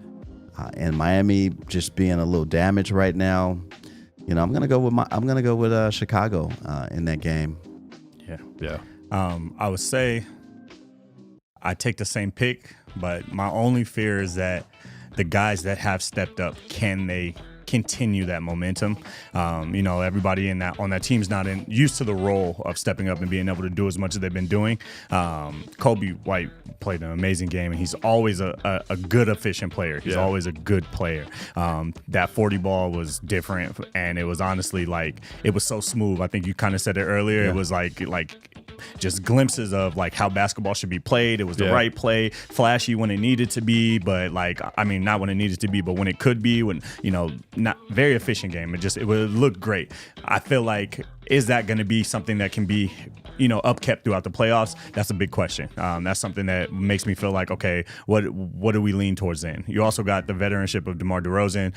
and Miami just being a little damaged right now, I'm gonna go with Chicago in that game. Yeah. I would say I take the same pick, but my only fear is that the guys that have stepped up, can they continue that momentum? Everybody on that team's not used to the role of stepping up and being able to do as much as they've been doing. Kobe White played an amazing game, and he's always a good, efficient player. He's always a good player. That 40 ball was different, and it was honestly it was so smooth. I think you kind of said it earlier. It was like just glimpses of how basketball should be played. It was the right play, flashy when it needed to be, but not when it needed to be, but when it could be, when, not very efficient game. It would look great. I feel like, is that going to be something that can be, upkept throughout the playoffs? That's a big question. That's something that makes me feel like, okay, what do we lean towards then? You also got the veteranship of DeMar DeRozan.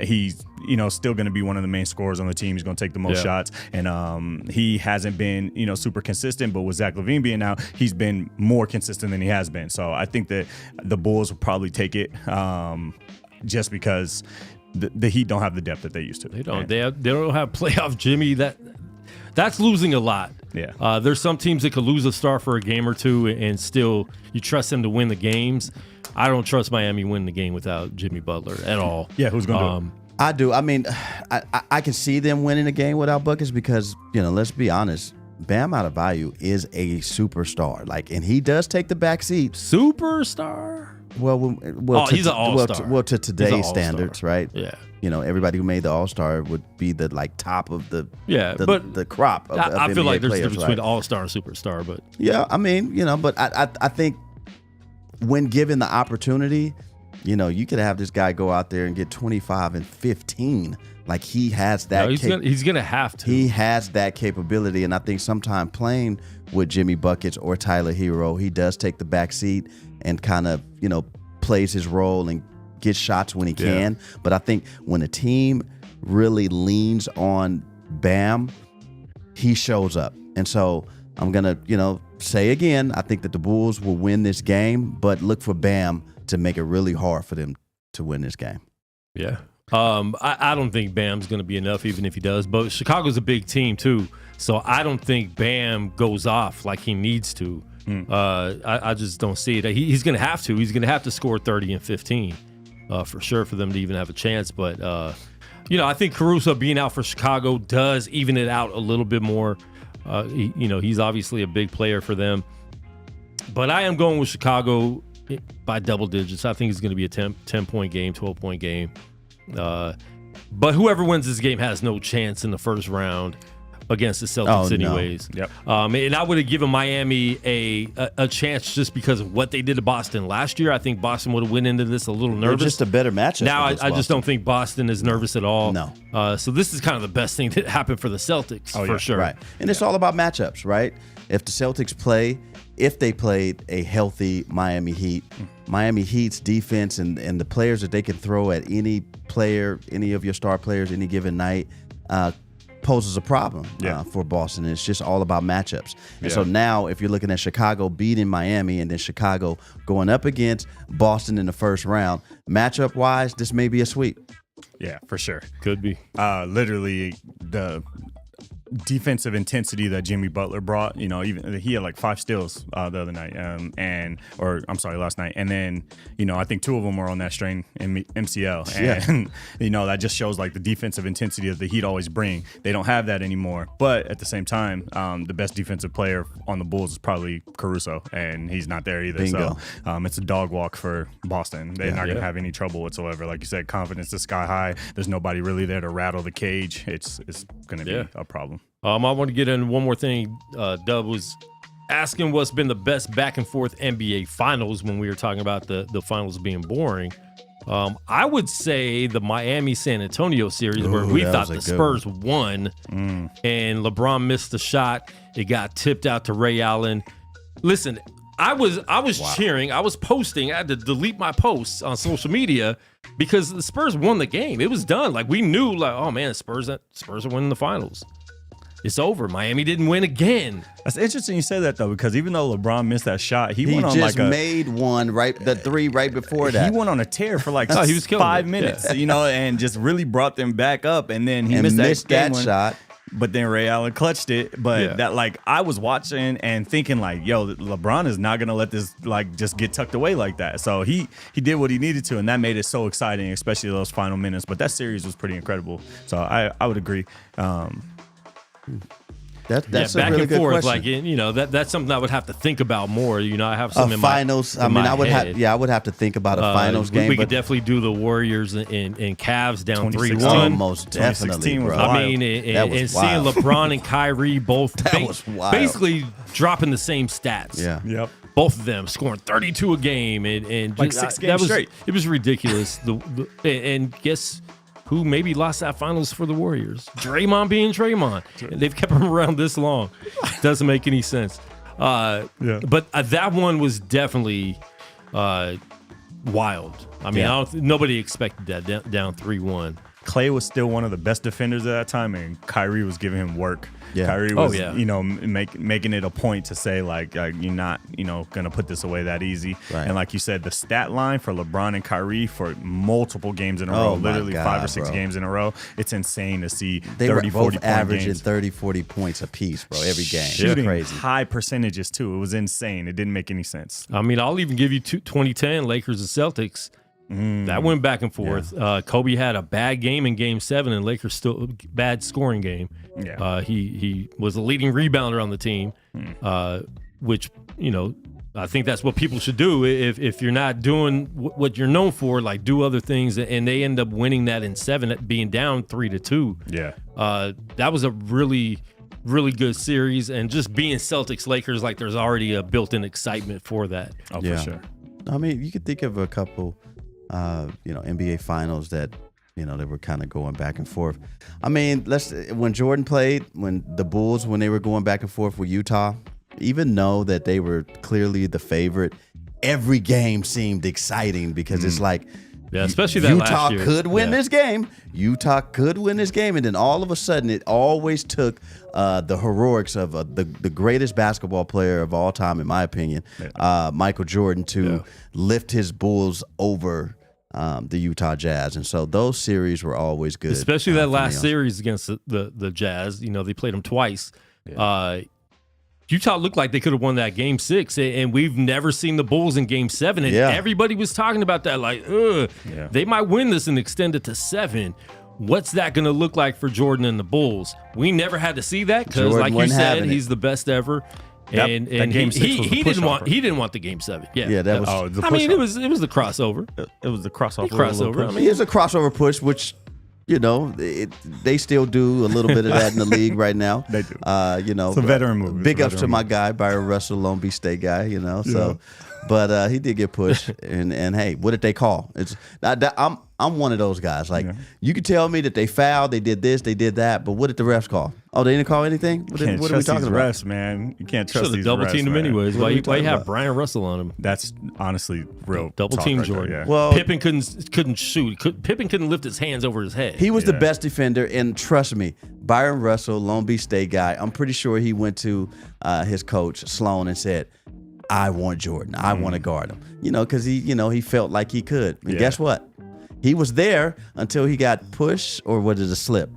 He's, still going to be one of the main scorers on the team. He's going to take the most shots, and he hasn't been, super consistent, but with Zach LaVine being out, he's been more consistent than he has been. So I think that the Bulls will probably take it, just because the Heat don't have the depth that they used to. They don't. They don't have playoff Jimmy. That's losing a lot. Yeah. There's some teams that could lose a star for a game or two and still you trust them to win the games. I don't trust Miami winning the game without Jimmy Butler at all. Yeah, who's going to do it? I do. I mean, I can see them winning a game without Buckets because, let's be honest, Bam Adebayo is a superstar. And he does take the back seat. Superstar? Well, he's an all-star. Well, to today's standards, right? Yeah. Everybody who made the all-star would be the top of the the crop. Of I feel NBA like there's a players, difference between all-star and superstar, but yeah, I mean, but I think when given the opportunity, you could have this guy go out there and get 25 and 15. He has that. He's gonna have to. He has that capability, and I think sometime playing with Jimmy Buckets or Tyler Hero, he does take the back seat and kind of plays his role and gets shots when he can. But I think when a team really leans on Bam, he shows up. And so I'm gonna say again, I think that the Bulls will win this game, but look for Bam to make it really hard for them to win this game. Yeah. I don't think Bam's going to be enough, even if he does. But Chicago's a big team, too. So I don't think Bam goes off like he needs to. I just don't see it. He's going to have to. He's going to have to score 30 and 15 for sure for them to even have a chance. But, I think Caruso being out for Chicago does even it out a little bit more. He's obviously a big player for them. But I am going with Chicago by double digits. I think it's going to be a 10-point game, 12-point game. But whoever wins this game has no chance in the first round against the Celtics anyways. Yep. And I would have given Miami a chance just because of what they did to Boston last year. I think Boston would have went into this a little nervous. They're just a better matchup. Now I just don't think Boston is nervous at all. No. So this is kind of the best thing that happened for the Celtics for sure. Right. And it's all about matchups, right? If the Celtics play if they played a healthy Miami Heat. Miami Heat's defense and the players that they can throw at any player, any of your star players, any given night, poses a problem for Boston. It's just all about matchups. And so now if you're looking at Chicago beating Miami and then Chicago going up against Boston in the first round, matchup-wise, this may be a sweep. Yeah, for sure. Could be. Literally the defensive intensity that Jimmy Butler brought, even he had like 5 steals the other night, last night. And then, I think 2 of them were on that strain in MCL. And, that just shows like the defensive intensity that the Heat always bring. They don't have that anymore. But at the same time, the best defensive player on the Bulls is probably Caruso, and he's not there either. Bingo. So it's a dog walk for Boston. They're not going to have any trouble whatsoever. Like you said, confidence is sky high. There's nobody really there to rattle the cage. It's going to be a problem. I want to get into one more thing. Dub was asking what's been the best back and forth NBA finals when we were talking about the finals being boring. I would say the Miami-San Antonio series where we thought the Spurs won and LeBron missed a shot. It got tipped out to Ray Allen. Listen, I was cheering. I was posting. I had to delete my posts on social media because the Spurs won the game. It was done. Like we knew, like, oh man, Spurs are winning the finals. It's over. Miami didn't win again. That's interesting you said that, though, because even though LeBron missed that shot, he went on just made one the 3 right before that. He went on a tear for like he was 5 minutes, and just really brought them back up. And then he missed that shot. But then Ray Allen clutched it. But that, like, I was watching and thinking, like, yo, LeBron is not gonna let this like just get tucked away like that. So he did what he needed to, and that made it so exciting, especially those final minutes. But that series was pretty incredible. So I would agree. That's back a really and good forth, question. like that's something I would have to think about more. I have some in finals. I would have to think about a finals game. We could definitely do the Warriors and Cavs down 3-1. Oh, most definitely, bro. I mean, and seeing LeBron and Kyrie both was wild. Basically dropping the same stats. Yeah. Yep. Both of them scoring 32 a game and like 6 games straight. It was ridiculous. And guess who maybe lost that finals for the Warriors? Draymond being Draymond. They've kept him around this long. Doesn't make any sense. But that one was definitely wild. I mean, nobody expected that down 3-1. Clay was still one of the best defenders at that time, and Kyrie was giving him work. Yeah. Kyrie was, making it a point to say, like you're not, going to put this away that easy. Right. And like you said, the stat line for LeBron and Kyrie for multiple games in a row, literally 5 or 6 games in a row, it's insane to see they 30, were 40 both point averaging games. 30, 40 points apiece, bro, every game. Shooting crazy. high percentages, too. It was insane. It didn't make any sense. I mean, I'll even give you 2010 Lakers and Celtics. That went back and forth. Yeah. Kobe had a bad game in Game 7, and Lakers still bad scoring game. Yeah. He was a leading rebounder on the team, which I think that's what people should do. If you're not doing what you're known for, like do other things, and they end up winning that in 7, being down 3-2. Yeah. That was a really, really good series, and just being Celtics Lakers, like there's already a built-in excitement for that. Oh, for sure. I mean, you could think of a couple. NBA finals that they were kind of going back and forth. I mean, when Jordan played, when the Bulls, when they were going back and forth with Utah, even though that they were clearly the favorite, every game seemed exciting because it's like, especially that Utah last year. could win this game. Utah could win this game, and then all of a sudden, it always took the heroics of the greatest basketball player of all time, in my opinion, Michael Jordan, to lift his Bulls over the Utah Jazz, and so those series were always good. Especially that last series against the Jazz. They played them twice. Yeah. Utah looked like they could have won that Game 6, and we've never seen the Bulls in Game 7, and everybody was talking about that, like, they might win this and extend it to 7. What's that going to look like for Jordan and the Bulls? We never had to see that because, like you said, he's the best ever. And Game 6 he didn't want the Game 7. Yeah, that was. I mean, it was the crossover. It was the crossover. Crossover. I mean, it's a crossover push, which they still do a little bit of that in the league right now. They do. It's a veteran move. Big ups to my guy, Byron Russell, Long Beach State guy. So, but he did get pushed. And hey, what did they call? I'm one of those guys. Like you could tell me that they fouled, they did this, they did that, but what did the refs call? Oh, they didn't call anything. What are we talking about? Refs, man. You can't trust these double refs, team him man. anyways. Why you have Brian Russell on him? That's honestly real. Double team right Jordan. there, yeah. Well, Pippen couldn't shoot. Pippen couldn't lift his hands over his head. He was the best defender, and trust me, Byron Russell, Long Beach State guy. I'm pretty sure he went to his coach Sloan and said, "I want Jordan. I want to guard him." Because he felt like he could. And guess what? He was there until he got pushed, or was it a slip?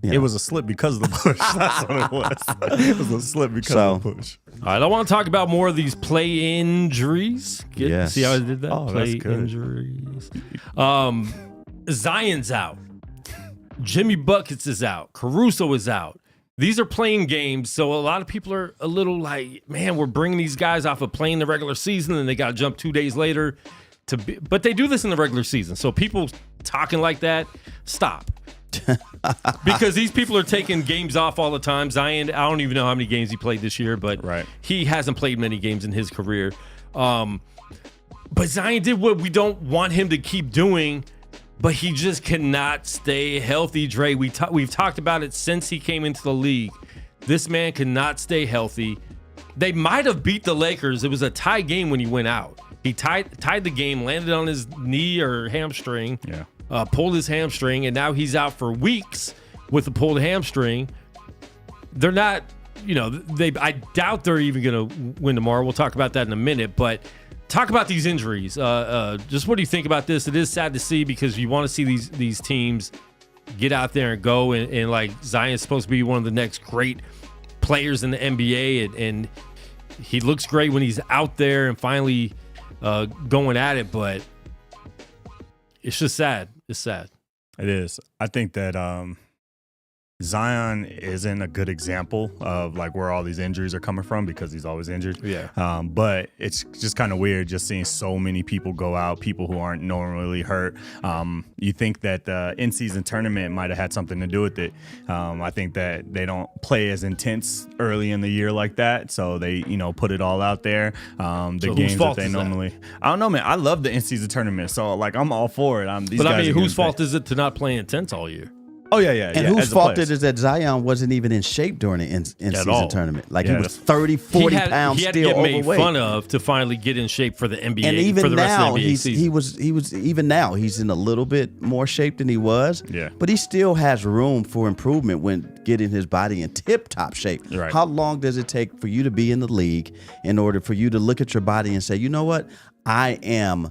It was a slip because of the push. That's what it was. It was a slip because of the push. All right, I want to talk about more of these play injuries. Yes. See how I did that? Oh, play that's good. injuries. Zion's out. Jimmy Buckets is out. Caruso is out. These are playing games, so a lot of people are a little like, man, we're bringing these guys off of playing the regular season, and they got to jump 2 days later. But they do this in the regular season, so people talking like that, stop. Because these people are taking games off all the time. Zion, I don't even know how many games he played this year, but he hasn't played many games in his career. But Zion did what we don't want him to keep doing, but he just cannot stay healthy, Dre. We've talked about it since he came into the league. This man cannot stay healthy. They might have beat the Lakers. It was a tie game when he went out. He tied the game, landed on his knee or hamstring. Yeah. Pulled his hamstring, and now he's out for weeks with a pulled hamstring. They're not, I doubt they're even going to win tomorrow. We'll talk about that in a minute, but talk about these injuries. Just what do you think about this? It is sad to see because you want to see these teams get out there and go, and like Zion's supposed to be one of the next great players in the NBA, and he looks great when he's out there and finally going at it, but it's just sad. It's sad. It is. I think that Zion isn't a good example of like where all these injuries are coming from because he's always injured. Yeah. But it's just kind of weird just seeing so many people go out, people who aren't normally hurt. You think that the in-season tournament might have had something to do with it. I think that they don't play as intense early in the year like that, so they put it all out there. The games that they normally. I don't know, man. I love the in-season tournament, so like I'm all for it. But I mean, whose fault is it to not play intense all year? Oh, yeah. And whose fault it is that Zion wasn't even in shape during the in-season tournament? Like he was 30, 40 pounds he had still to get made overweight. fun of to finally get in shape for the NBA. And even for the rest now, of the NBA season. he was even now he's in a little bit more shape than he was. Yeah. But he still has room for improvement when getting his body in tip-top shape. Right. How long does it take for you to be in the league in order for you to look at your body and say, you know what, I am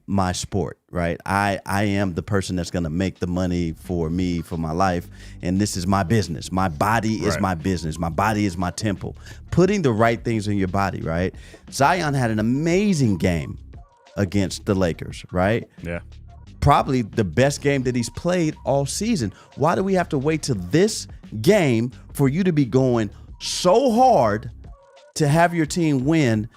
my sport, right? I am the person that's going to make the money for me, for my life, and this is my business. My body is my business. My body is my temple. Putting the right things in your body, right? Zion had an amazing game against the Lakers, right? Yeah. Probably the best game that he's played all season. Why do we have to wait till this game for you to be going so hard to have your team win?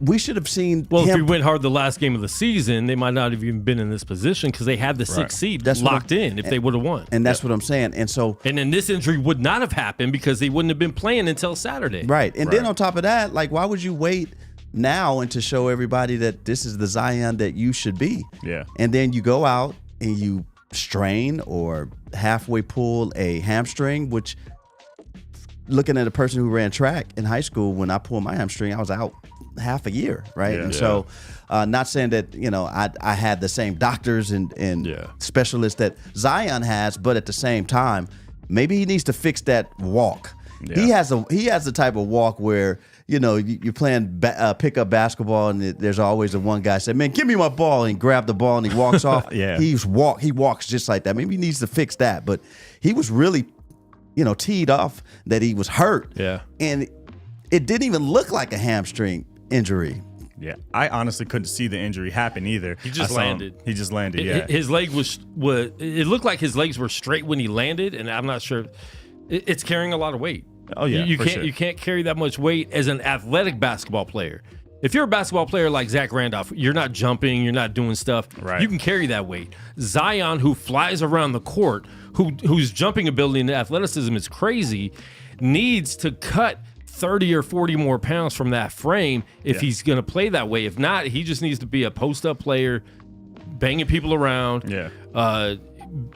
We should have seen Well, him. if we went hard the last game of the season, they might not have even been in this position because they had the sixth seed locked in if they would have won. And that's what I'm saying. And then this injury would not have happened because they wouldn't have been playing until Saturday. Right. And then on top of that, like, why would you wait now and to show everybody that this is the Zion that you should be? Yeah. And then you go out and you strain or halfway pull a hamstring, which, looking at a person who ran track in high school, when I pulled my hamstring, I was out half a year, right? And so not saying that I had the same doctors and specialists that Zion has, but at the same time, maybe he needs to fix that walk. He has the type of walk where you're playing pickup basketball and there's always the one guy said, "Man, give me my ball," and grab the ball and he walks off. He walks just like that. Maybe he needs to fix that, but he was really teed off that he was hurt. Yeah, and it didn't even look like a hamstring injury. Yeah, I honestly couldn't see the injury happen either. He just landed. Yeah. His leg was it looked like his legs were straight when he landed, and I'm not sure. It's carrying a lot of weight. Oh yeah, you can't carry that much weight as an athletic basketball player. If you're a basketball player like Zach Randolph, you're not jumping, you're not doing stuff. Right. You can carry that weight. Zion, who flies around the court, whose jumping ability and athleticism is crazy, needs to cut 30 or 40 more pounds from that frame if he's going to play that way. If not, he just needs to be a post-up player, banging people around. Yeah.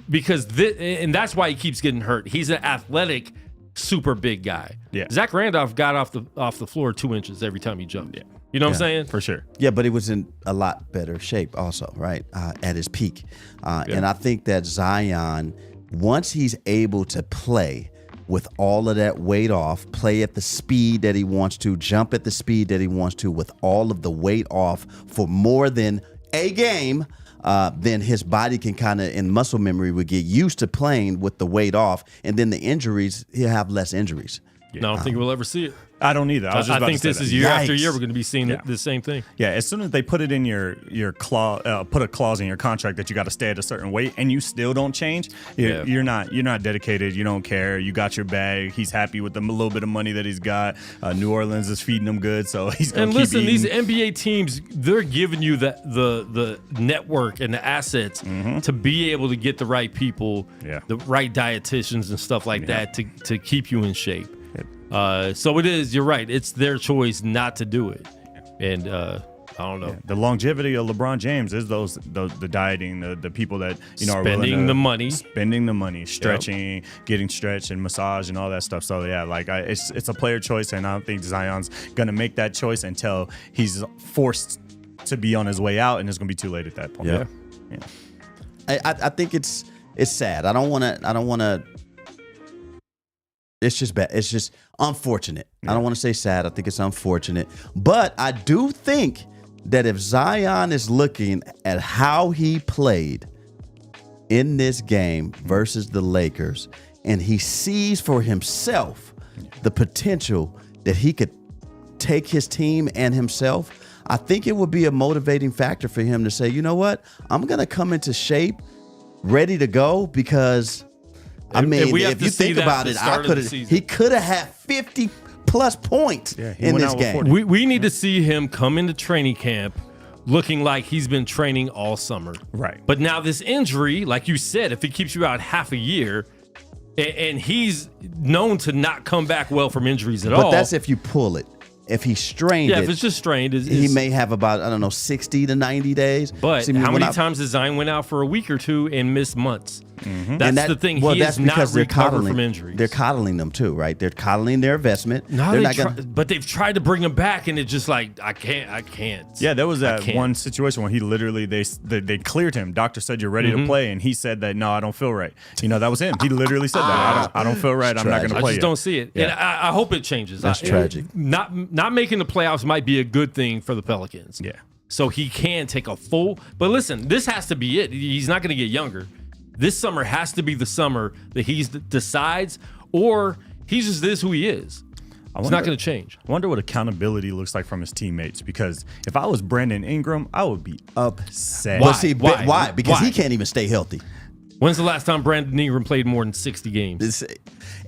Because and that's why he keeps getting hurt. He's an athletic, super big guy. Yeah. Zach Randolph got off the floor 2 inches every time he jumped. Yeah. You know what I'm saying? For sure. Yeah, but he was in a lot better shape also, right? At his peak. And I think that Zion, once he's able to play with all of that weight off, play at the speed that he wants to, jump at the speed that he wants to, with all of the weight off for more than a game, then his body can kind of, in muscle memory, would get used to playing with the weight off. And then the injuries, he'll have less injuries. Yeah. No, I don't think we'll ever see it. I don't either. I think this is year after year we're going to be seeing the same thing. Yeah, as soon as they put it in your clause, put a clause in your contract that you got to stay at a certain weight, and you still don't change, you're not dedicated. You don't care. You got your bag. He's happy with the little bit of money that he's got. New Orleans is feeding him good, so he's going to keep eating. These NBA teams, they're giving you the network and the assets to be able to get the right people, the right dietitians and stuff like that to keep you in shape. So it is, you're right, it's their choice not to do it. And I don't know. The longevity of LeBron James is the dieting, the people that are spending the money, stretching, getting stretched and massage and all that stuff. So yeah, like it's a player choice, and I don't think Zion's gonna make that choice until he's forced to be on his way out, and it's gonna be too late at that point. Yeah. I think it's sad. I don't want to. It's just bad. It's just unfortunate. I don't want to say sad. I think it's unfortunate. But I do think that if Zion is looking at how he played in this game versus the Lakers, and he sees for himself the potential that he could take his team and himself, I think it would be a motivating factor for him to say, you know what, I'm going to come into shape, ready to go, because I mean, if you think about it, he could have had 50 plus points in this game. We need to see him come into training camp looking like he's been training all summer. Right. But now this injury, like you said, if it keeps you out half a year, and he's known to not come back well from injuries at all. But that's if you pull it. If he strained if it's just strained, he may have about, 60 to 90 days. But how many times has Zion went out for a week or two and missed months? That's the thing. Well, he that's is because not recovered from injuries. They're coddling them too, right? They're coddling their investment. But they've tried to bring him back, and it's just like, I can't. Yeah, there was that one situation where he literally, they cleared him. Doctor said, you're ready to play, and he said that, no, I don't feel right. That was him. He literally said that. I don't feel right. I'm not going to play. I just don't see it. And I hope it changes. That's tragic. Not making the playoffs might be a good thing for the Pelicans. Yeah. So he can take a full. But listen, this has to be it. He's not going to get younger. This summer has to be the summer that he decides, or he's just this who he is. It's not going to change. I wonder what accountability looks like from his teammates, because if I was Brandon Ingram, I would be upset. Why? Because he can't even stay healthy. When's the last time Brandon Ingram played more than 60 games?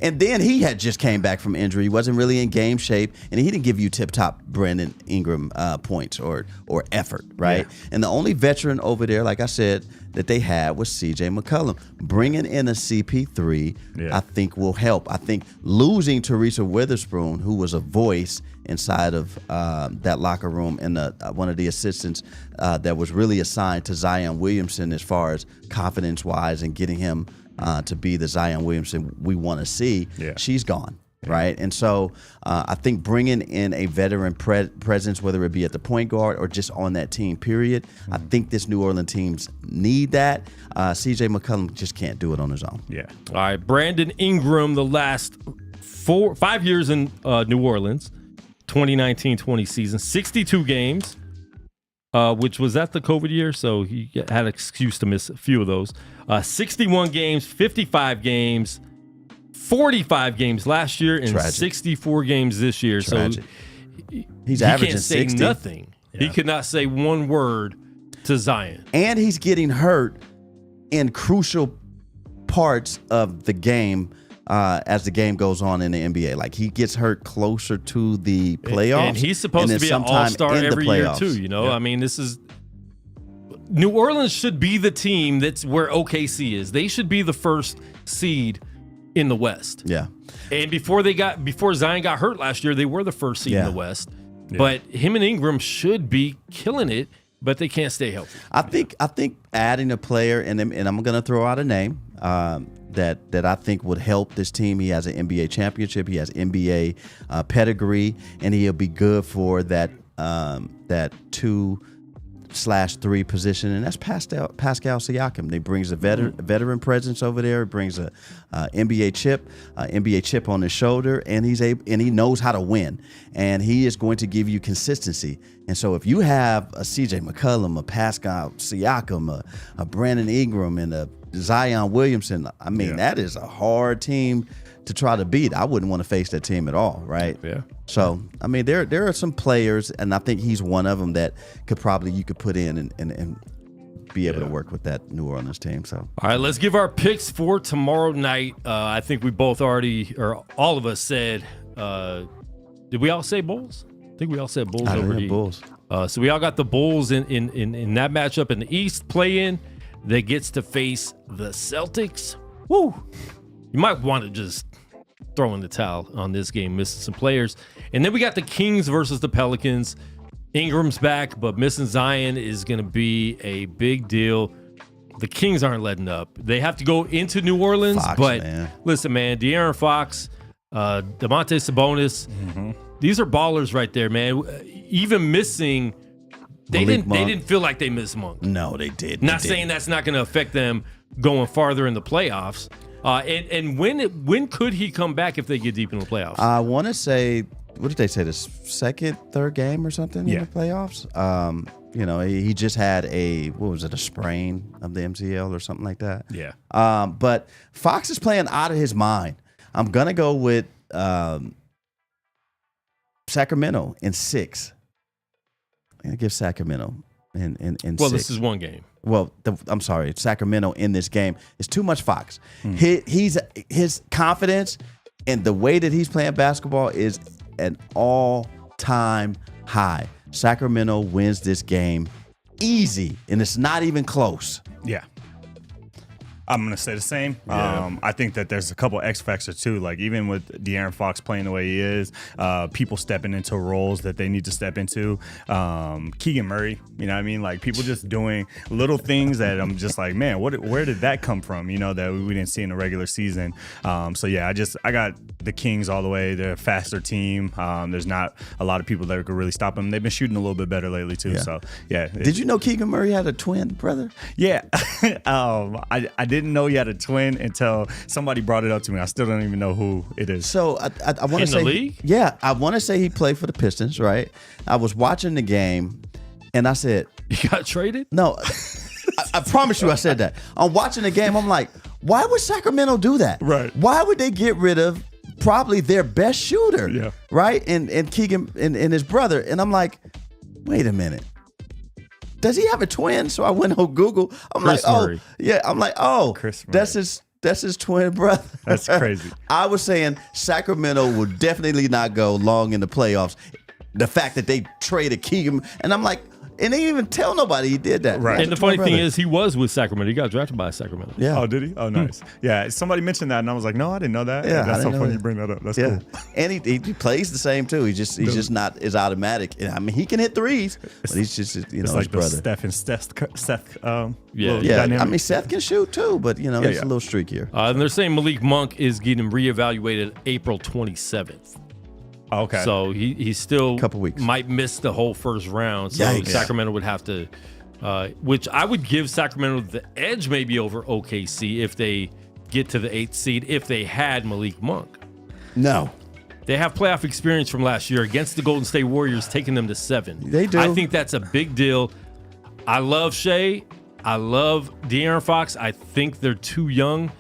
And then he had just came back from injury. He wasn't really in game shape, and he didn't give you tip-top Brandon Ingram points or effort, right? Yeah. And the only veteran over there, like I said, that they had was C.J. McCollum. Bringing in a CP3, I think, will help. I think losing Teresa Witherspoon, who was a voice inside of that locker room, and one of the assistants that was really assigned to Zion Williamson as far as confidence-wise and getting him to be the Zion Williamson we want to see, she's gone. Right. And so I think bringing in a veteran presence, whether it be at the point guard or just on that team, period, I think this New Orleans teams need that. CJ McCollum just can't do it on his own. Yeah. All right. Brandon Ingram, the last 5 years in New Orleans, 2019-20 season, 62 games, which was at the COVID year. So he had an excuse to miss a few of those. 61 games, 55 games. 45 games last year and 64 games this year. Tragic. So he's averaging 60. He can't say nothing. Yeah. He could not say one word to Zion. And he's getting hurt in crucial parts of the game as the game goes on in the NBA. Like, he gets hurt closer to the playoffs. And he's supposed to be an all-star every year too, I mean, this is New Orleans should be the team that's where OKC is. They should be the first seed in the West. Yeah. And before Zion got hurt last year, they were the first seed in the West. Yeah. But him and Ingram should be killing it, but they can't stay healthy. I think adding a player, and I'm going to throw out a name that I think would help this team. He has an NBA championship. He has NBA pedigree, and he'll be good for that 2/3 position, and that's Pascal Siakam. He brings a veteran presence over there. Brings a NBA chip on his shoulder, and he knows how to win, and he is going to give you consistency. And so, if you have a CJ McCollum, a Pascal Siakam, a Brandon Ingram, and a Zion Williamson, I mean, that is a hard team to try to beat. I wouldn't want to face that team at all, right? Yeah. So, I mean, there are some players, and I think he's one of them that you could put in and be able to work with that New Orleans team. So, all right, let's give our picks for tomorrow night. I think we both already, or all of us said, did we all say Bulls? I think we all said Bulls over Heat. Bulls. So we all got the Bulls in that matchup in the East play-in that gets to face the Celtics. Woo! You might want to just throw in the towel on this game, missing some players. And then we got the Kings versus the Pelicans. Ingram's back, but missing Zion is going to be a big deal. The Kings aren't letting up. They have to go into New Orleans, listen, man, De'Aaron Fox, Domantas Sabonis, these are ballers right there, man. Even missing, they didn't feel like they missed Monk. No, they did. Not saying that's not going to affect them going farther in the playoffs. And when could he come back if they get deep in the playoffs? I want to say, what did they say, the third game or something in the playoffs? He just had a sprain of the MCL or something like that. Yeah. But Fox is playing out of his mind. I'm going to go with Sacramento in 6. I'm going to give Sacramento in 6. Well, this is one game. Well, I'm sorry, Sacramento in this game is too much Fox. His confidence and the way that he's playing basketball is an all-time high. Sacramento wins this game easy, and it's not even close. Yeah. I'm going to say the same. Yeah. I think that there's a couple X factors too. Like even with De'Aaron Fox playing the way he is, people stepping into roles that they need to step into. Keegan Murray, you know what I mean? Like people just doing little things that I'm just like, man, where did that come from? You know, that we didn't see in the regular season. So yeah, I got the Kings all the way. They're a faster team. There's not a lot of people that could really stop them. They've been shooting a little bit better lately too. Yeah. So yeah. Did you know Keegan Murray had a twin brother? Yeah. I didn't know he had a twin until somebody brought it up to me. I still don't even know who it is. So I want to say, in the league? Yeah, I want to say he played for the Pistons, right? I was watching the game, and I said, "You got traded?" No, I promise you, I said that. I'm watching the game. I'm like, why would Sacramento do that? Right. Why would they get rid of probably their best shooter? Yeah. Right. And Keegan and his brother, and I'm like, wait a minute. Does he have a twin? So I went on Google. I'm Chris like, Murray. Chris Murray. That's his twin brother. That's crazy. I was saying Sacramento would definitely not go long in the playoffs. The fact that they traded Keegan, and I'm like, and they didn't even tell nobody he did that. Right. And the funny thing is, he was with Sacramento. He got drafted by Sacramento. Yeah. Oh, did he? Oh, nice. Yeah. Somebody mentioned that, and I was like, no, I didn't know that. Yeah, That's so funny that. you bring that up. That's yeah. cool. And he plays the same too. He's just not as automatic. I mean, he can hit threes, but he's just It's his like brother. the Steph and Seth. Yeah. Dynamic. I mean, Seth can shoot too, but he's yeah. a little streakier. And they're saying Malik Monk is getting reevaluated April 27th. Okay. So he still Couple weeks. might miss the whole first round. So Yikes. Sacramento would have to, which I would give Sacramento the edge maybe over OKC if they get to the 8th seed if they had Malik Monk. No. They have playoff experience from last year against the Golden State Warriors, taking them to 7. They do. I think that's a big deal. I love Shea. I love De'Aaron Fox. I think they're too young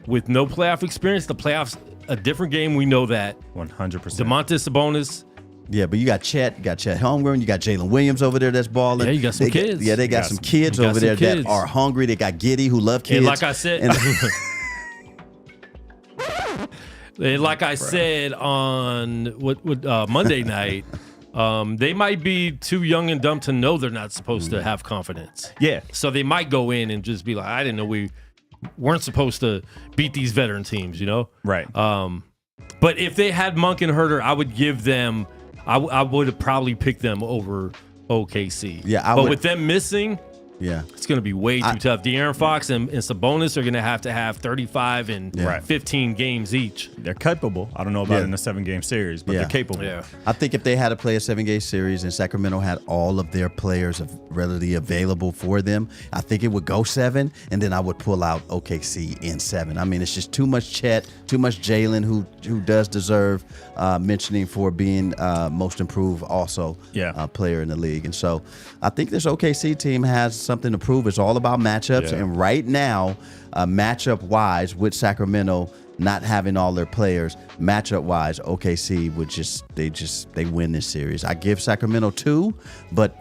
with no playoff experience. The playoffs, a different game. We know that. 100%. Domantas Sabonis. Yeah, but you got Chet Holmgren, you got Jalen Williams over there that's balling. Yeah, you got some kids. They got some kids over there that are hungry. They got Giddey who love kids. And like I said, said on Monday night, they might be too young and dumb to know they're not supposed to have confidence. Yeah. So they might go in and just be like, I didn't know we weren't supposed to beat these veteran teams, you know? Right. But if they had Monk and Herter, I would give them. I would have probably picked them over OKC. Yeah, but with them missing, yeah, it's going to be way too tough. De'Aaron Fox and Sabonis are going to have 35 and 15 games each. They're capable. I don't know about in a 7-game series, but they're capable. Yeah. I think if they had to play a 7-game series and Sacramento had all of their players readily available for them, I think it would go 7, and then I would pull out OKC in 7. I mean, it's just too much Chet, too much Jalen, who does deserve mentioning for being most improved also player in the league. And so I think this OKC team has something to prove. It's all about matchups. And right now, matchup-wise with Sacramento not having all their players, matchup-wise, OKC would they win this series. I give Sacramento 2, but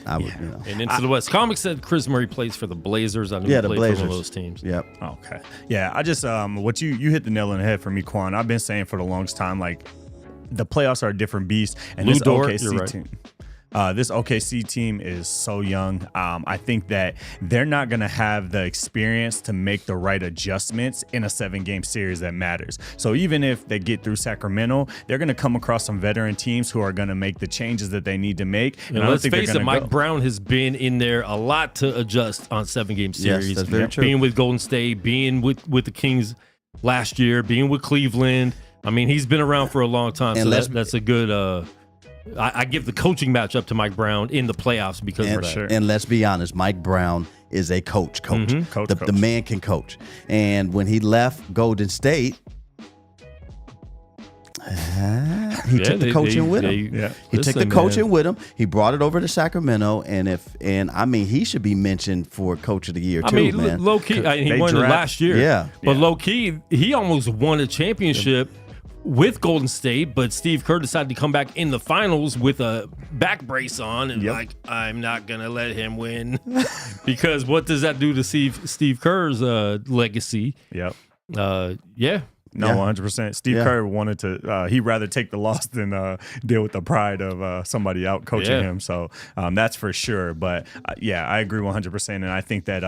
I would, you know. And into the West. Comics said Chris Murray plays for the Blazers. I knew he played for one of those teams. Yep. Okay. Yeah, I just what you hit the nail on the head for me, Quan. I've been saying for the longest time, like, the playoffs are a different beast, and this OKC team. This OKC team is so young. I think that they're not going to have the experience to make the right adjustments in a 7-game series that matters. So even if they get through Sacramento, they're going to come across some veteran teams who are going to make the changes that they need to make. And let's face it, Mike Brown has been in there a lot to adjust on 7-game series. Yes, that's very true. Being with Golden State, being with the Kings last year, being with Cleveland. I mean, he's been around for a long time, and so that's a good I give the coaching matchup to Mike Brown in the playoffs because of that. Sure. And let's be honest, Mike Brown is a coach. Mm-hmm. The man can coach. And when he left Golden State, he took the coaching with him. He took the coaching with him. He brought it over to Sacramento, and I mean, he should be mentioned for Coach of the Year too, man. Low key, he won it last year. But low key, he almost won a championship with Golden State, but Steve Kerr decided to come back in the finals with a back brace on, and I'm not gonna let him win because what does that do to Steve Kerr's legacy? No, 100%. Steve Kerr wanted to. He'd rather take the loss than deal with the pride of somebody out coaching him. So that's for sure. But I agree 100%. And I think that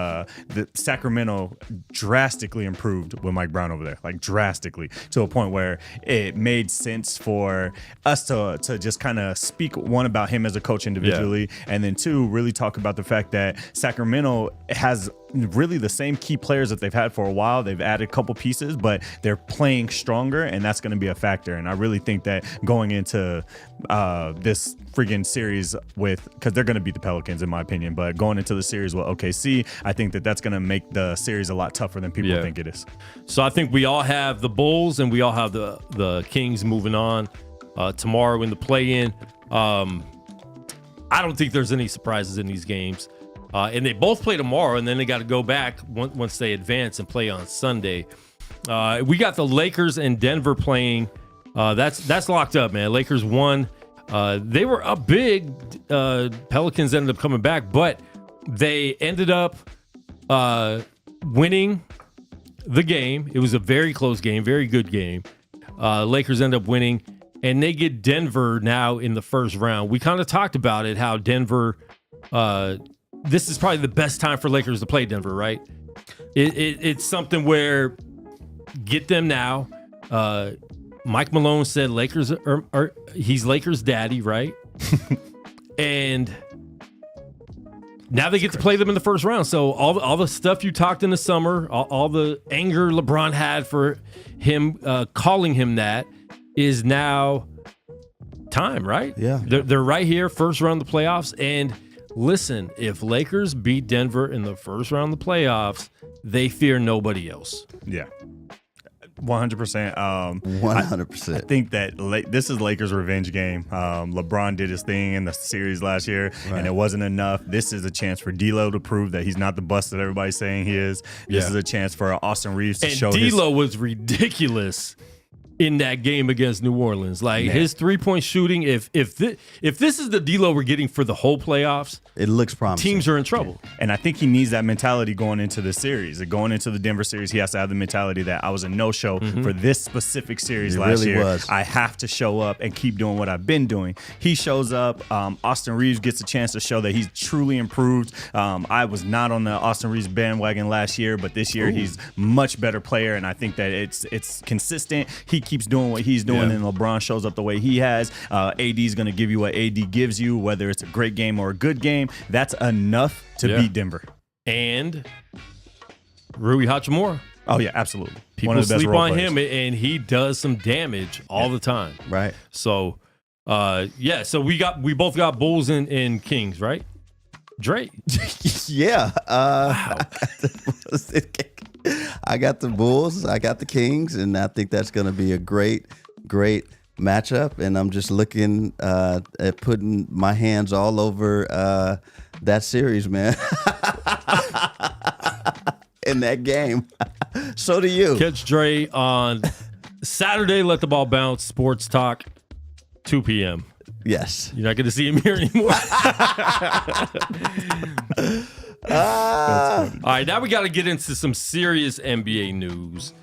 the Sacramento drastically improved with Mike Brown over there, like drastically, to a point where it made sense for us to just kind of speak one about him as a coach individually, and then two, really talk about the fact that Sacramento has really the same key players that they've had for a while. They've added a couple pieces, but they're playing stronger, and that's going to be a factor. And I really think that going into this friggin' series because they're going to beat the Pelicans in my opinion, but going into the series with OKC, I think that that's going to make the series a lot tougher than people think it is. So I think we all have the Bulls and we all have the Kings moving on tomorrow in the play-in. I don't think there's any surprises in these games. And they both play tomorrow, and then they got to go back once they advance and play on Sunday. We got the Lakers and Denver playing. That's locked up, man. Lakers won. They were up big. Pelicans ended up coming back, but they ended up winning the game. It was a very close game, very good game. Lakers end up winning, and they get Denver now in the first round. We kind of talked about it, how Denver this is probably the best time for Lakers to play Denver, right? It's something where get them now. Mike Malone said Lakers he's Lakers' daddy, right? And now they get to play them in the first round. So all the stuff you talked in the summer, all the anger LeBron had for him calling him that is now time, right? Yeah. They're right here, first round of the playoffs, and listen, if Lakers beat Denver in the first round of the playoffs, they fear nobody else. Yeah. 100%. 100%. I think that this is Lakers' revenge game. LeBron did his thing in the series last year, and it wasn't enough. This is a chance for D'Lo to prove that he's not the bust that everybody's saying he is. This is a chance for Austin Reeves to show D'Lo was ridiculous in that game against New Orleans. Like his 3-point shooting, if this is the D-Lo we're getting for the whole playoffs, it looks promising. Teams are in trouble. And I think he needs that mentality going into the series. Going into the Denver series, he has to have the mentality that I was a no-show for this specific series last year. I have to show up and keep doing what I've been doing. He shows up. Austin Reeves gets a chance to show that he's truly improved. I was not on the Austin Reeves bandwagon last year, but this year he's much better player, and I think that it's consistent. He keeps doing what he's doing, and LeBron shows up the way he has. AD is going to give you what AD gives you, whether it's a great game or a good game. That's enough to beat Denver. And Rui Hachimura. Oh, yeah, absolutely. People sleep on him, and he does some damage all the time. Right. So, so we both got Bulls and Kings, right? Dre. Yeah. Wow. I got the Bulls, I got the Kings, and I think that's going to be a great matchup. And I'm just looking at putting my hands all over that series, man. In that game. So do you. Catch Dre on Saturday, Let the Ball Bounce, Sports Talk, 2 p.m. Yes. You're not going to see him here anymore. All right, now we got to get into some serious NBA news.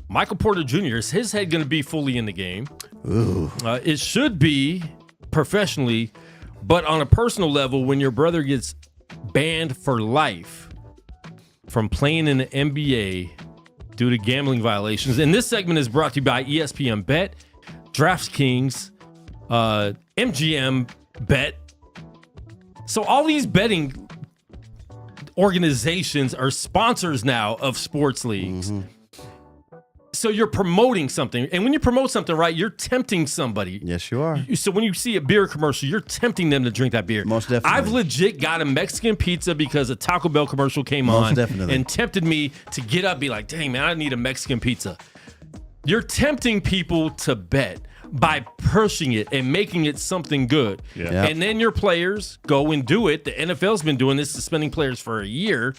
Michael Porter Jr., is his head going to be fully in the game? Ooh. It should be professionally, but on a personal level, when your brother gets banned for life from playing in the NBA due to gambling violations. And this segment is brought to you by ESPN Bet, DraftKings, MGM Bet. So all these betting organizations are sponsors now of sports leagues. Mm-hmm. So you're promoting something. And when you promote something, right, you're tempting somebody. Yes, you are. So when you see a beer commercial, you're tempting them to drink that beer. Most definitely. I've legit got a Mexican pizza because a Taco Bell commercial came on and tempted me to get up and be like, dang, man, I need a Mexican pizza. You're tempting people to bet by pushing it and making it something good. Yeah. And then your players go and do it. The NFL's been doing this, suspending players for a year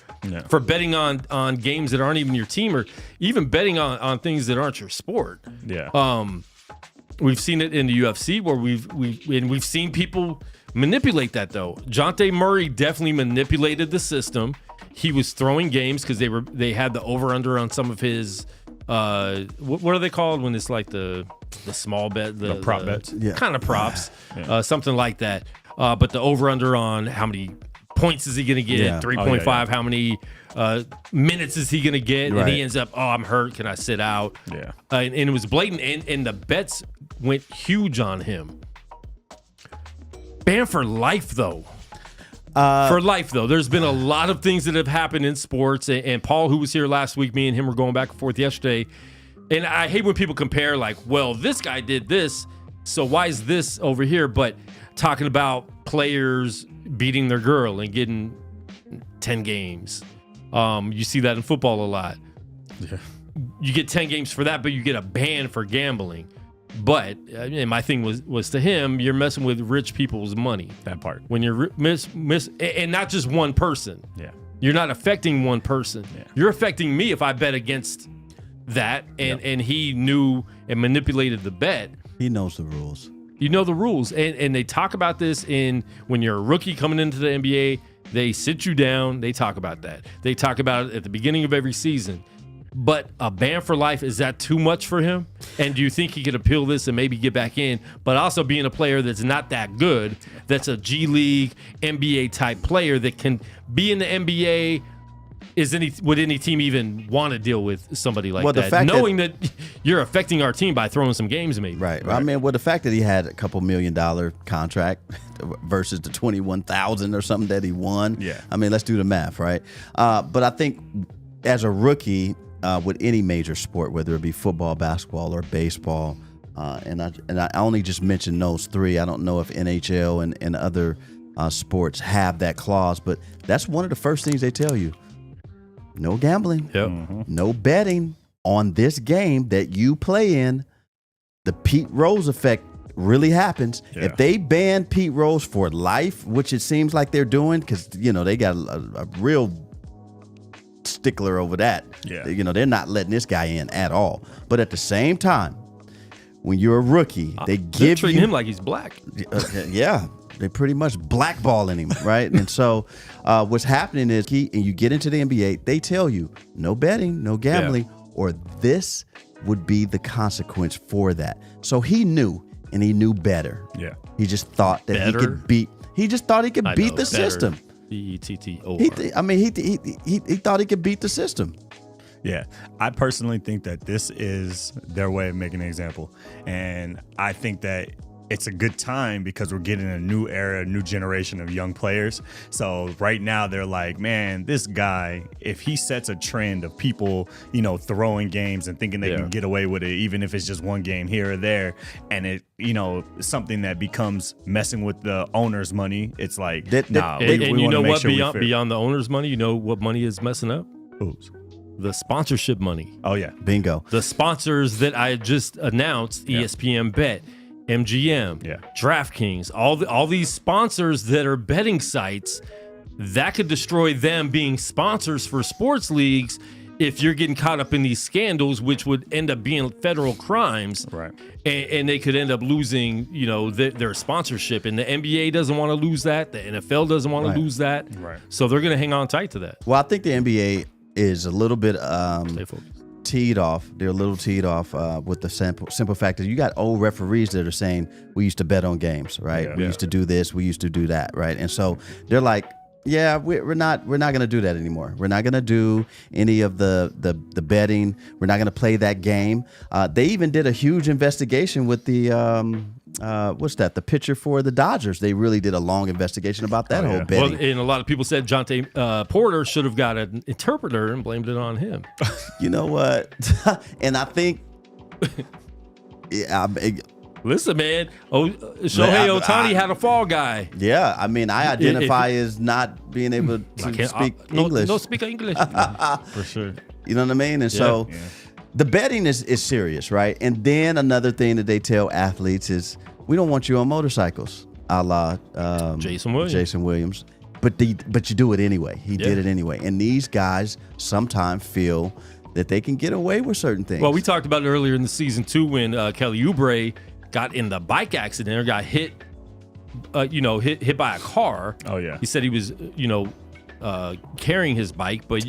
for betting on games that aren't even your team, or even betting on things that aren't your sport. Yeah. We've seen it in the UFC where we've seen people manipulate that though. Jonte Murray definitely manipulated the system. He was throwing games because they had the over-under on some of his what are they called when it's like the small bet, the prop bets, kind of props, something like that. But the over under on how many points is he going to get? 3.5. How many minutes is he going to get? Right. And he ends up, I'm hurt. Can I sit out? Yeah. And it was blatant, and the bets went huge on him. Banned for life, though. There's been a lot of things that have happened in sports, and Paul, who was here last week, me and him were going back and forth yesterday, and I hate when people compare, like, well, this guy did this, so why is this over here? But talking about players beating their girl and getting 10 games. You see that in football a lot. Yeah. You get 10 games for that, but you get a ban for gambling. But and my thing was to him, you're messing with rich people's money. That part. When you're and not just one person. Yeah. You're not affecting one person. Yeah. You're affecting me if I bet against that, and he knew and manipulated the bet. He knows the rules. You know the rules, and they talk about this when you're a rookie coming into the NBA. They sit you down. They talk about that. They talk about it at the beginning of every season. But a ban for life, is that too much for him? And do you think he could appeal this and maybe get back in? But also being a player that's not that good, that's a G League, NBA type player that can be in the NBA. Would any team even want to deal with somebody like that? Knowing that you're affecting our team by throwing some games, maybe. Right. I mean, the fact that he had a couple $1 million contract versus the 21,000 or something that he won. Yeah. I mean, let's do the math, right? But I think as a rookie, with any major sport, whether it be football, basketball, or baseball, and I only just mentioned those three. I don't know if NHL and other sports have that clause, but that's one of the first things they tell you. No gambling, no betting on this game that you play in. The Pete Rose effect really happens. Yeah. If they ban Pete Rose for life, which it seems like they're doing, because they got a real stickler over that. Yeah. You know, they're not letting this guy in at all. But at the same time, when you're a rookie, they They're give treating you him like he's black. yeah, they pretty much blackballing him, right? And so what's happening is and you get into the NBA, they tell you no betting, no gambling, or this would be the consequence for that. So he knew, and he knew better. Yeah. He just thought that he could beat. He just thought he could beat the system. B-E-T-T-O-R. He thought he could beat the system. Yeah, I personally think that this is their way of making an example. And I think that it's a good time because we're getting a new era, a new generation of young players. So right now they're like, man, this guy, if he sets a trend of people, you know, throwing games and thinking they can get away with it, even if it's just one game here or there, and it, you know, something that becomes messing with the owner's money, it's like, nah. And you know what? Beyond the owner's money, you know what money is messing up? Who's? The sponsorship money. Oh, yeah. Bingo. The sponsors that I just announced, ESPN Bet, MGM, DraftKings, all these sponsors that are betting sites, that could destroy them being sponsors for sports leagues if you're getting caught up in these scandals, which would end up being federal crimes. Right. And they could end up losing, you know, their sponsorship. And the NBA doesn't want to lose that. The NFL doesn't want to lose that. Right. So they're going to hang on tight to that. Well, I think the NBA is a little bit Stay focused. teed off. They're a little teed off with the simple fact that you got old referees that are saying we used to bet on games, right? We used to do this, we used to do that, right? And so they're like, yeah, we're not going to do that anymore. We're not going to do any of the betting. We're not going to play that game. They even did a huge investigation with the what's that? The pitcher for the Dodgers. They really did a long investigation about that whole betting. Well, and a lot of people said Jonte Porter should have got an interpreter and blamed it on him. You know what? And I think, listen, man. Shohei Ohtani had a fall guy. Yeah, I mean, I identify as not being able to speak English. No, speak English. For sure. You know what I mean? And so the betting is serious, right? And then another thing that they tell athletes is, we don't want you on motorcycles, a la Jason Williams. But you do it anyway. He did it anyway. And these guys sometimes feel that they can get away with certain things. Well, we talked about it earlier in the season too when Kelly Oubre got in the bike accident or got hit by a car. Oh, yeah. He said he was, carrying his bike, but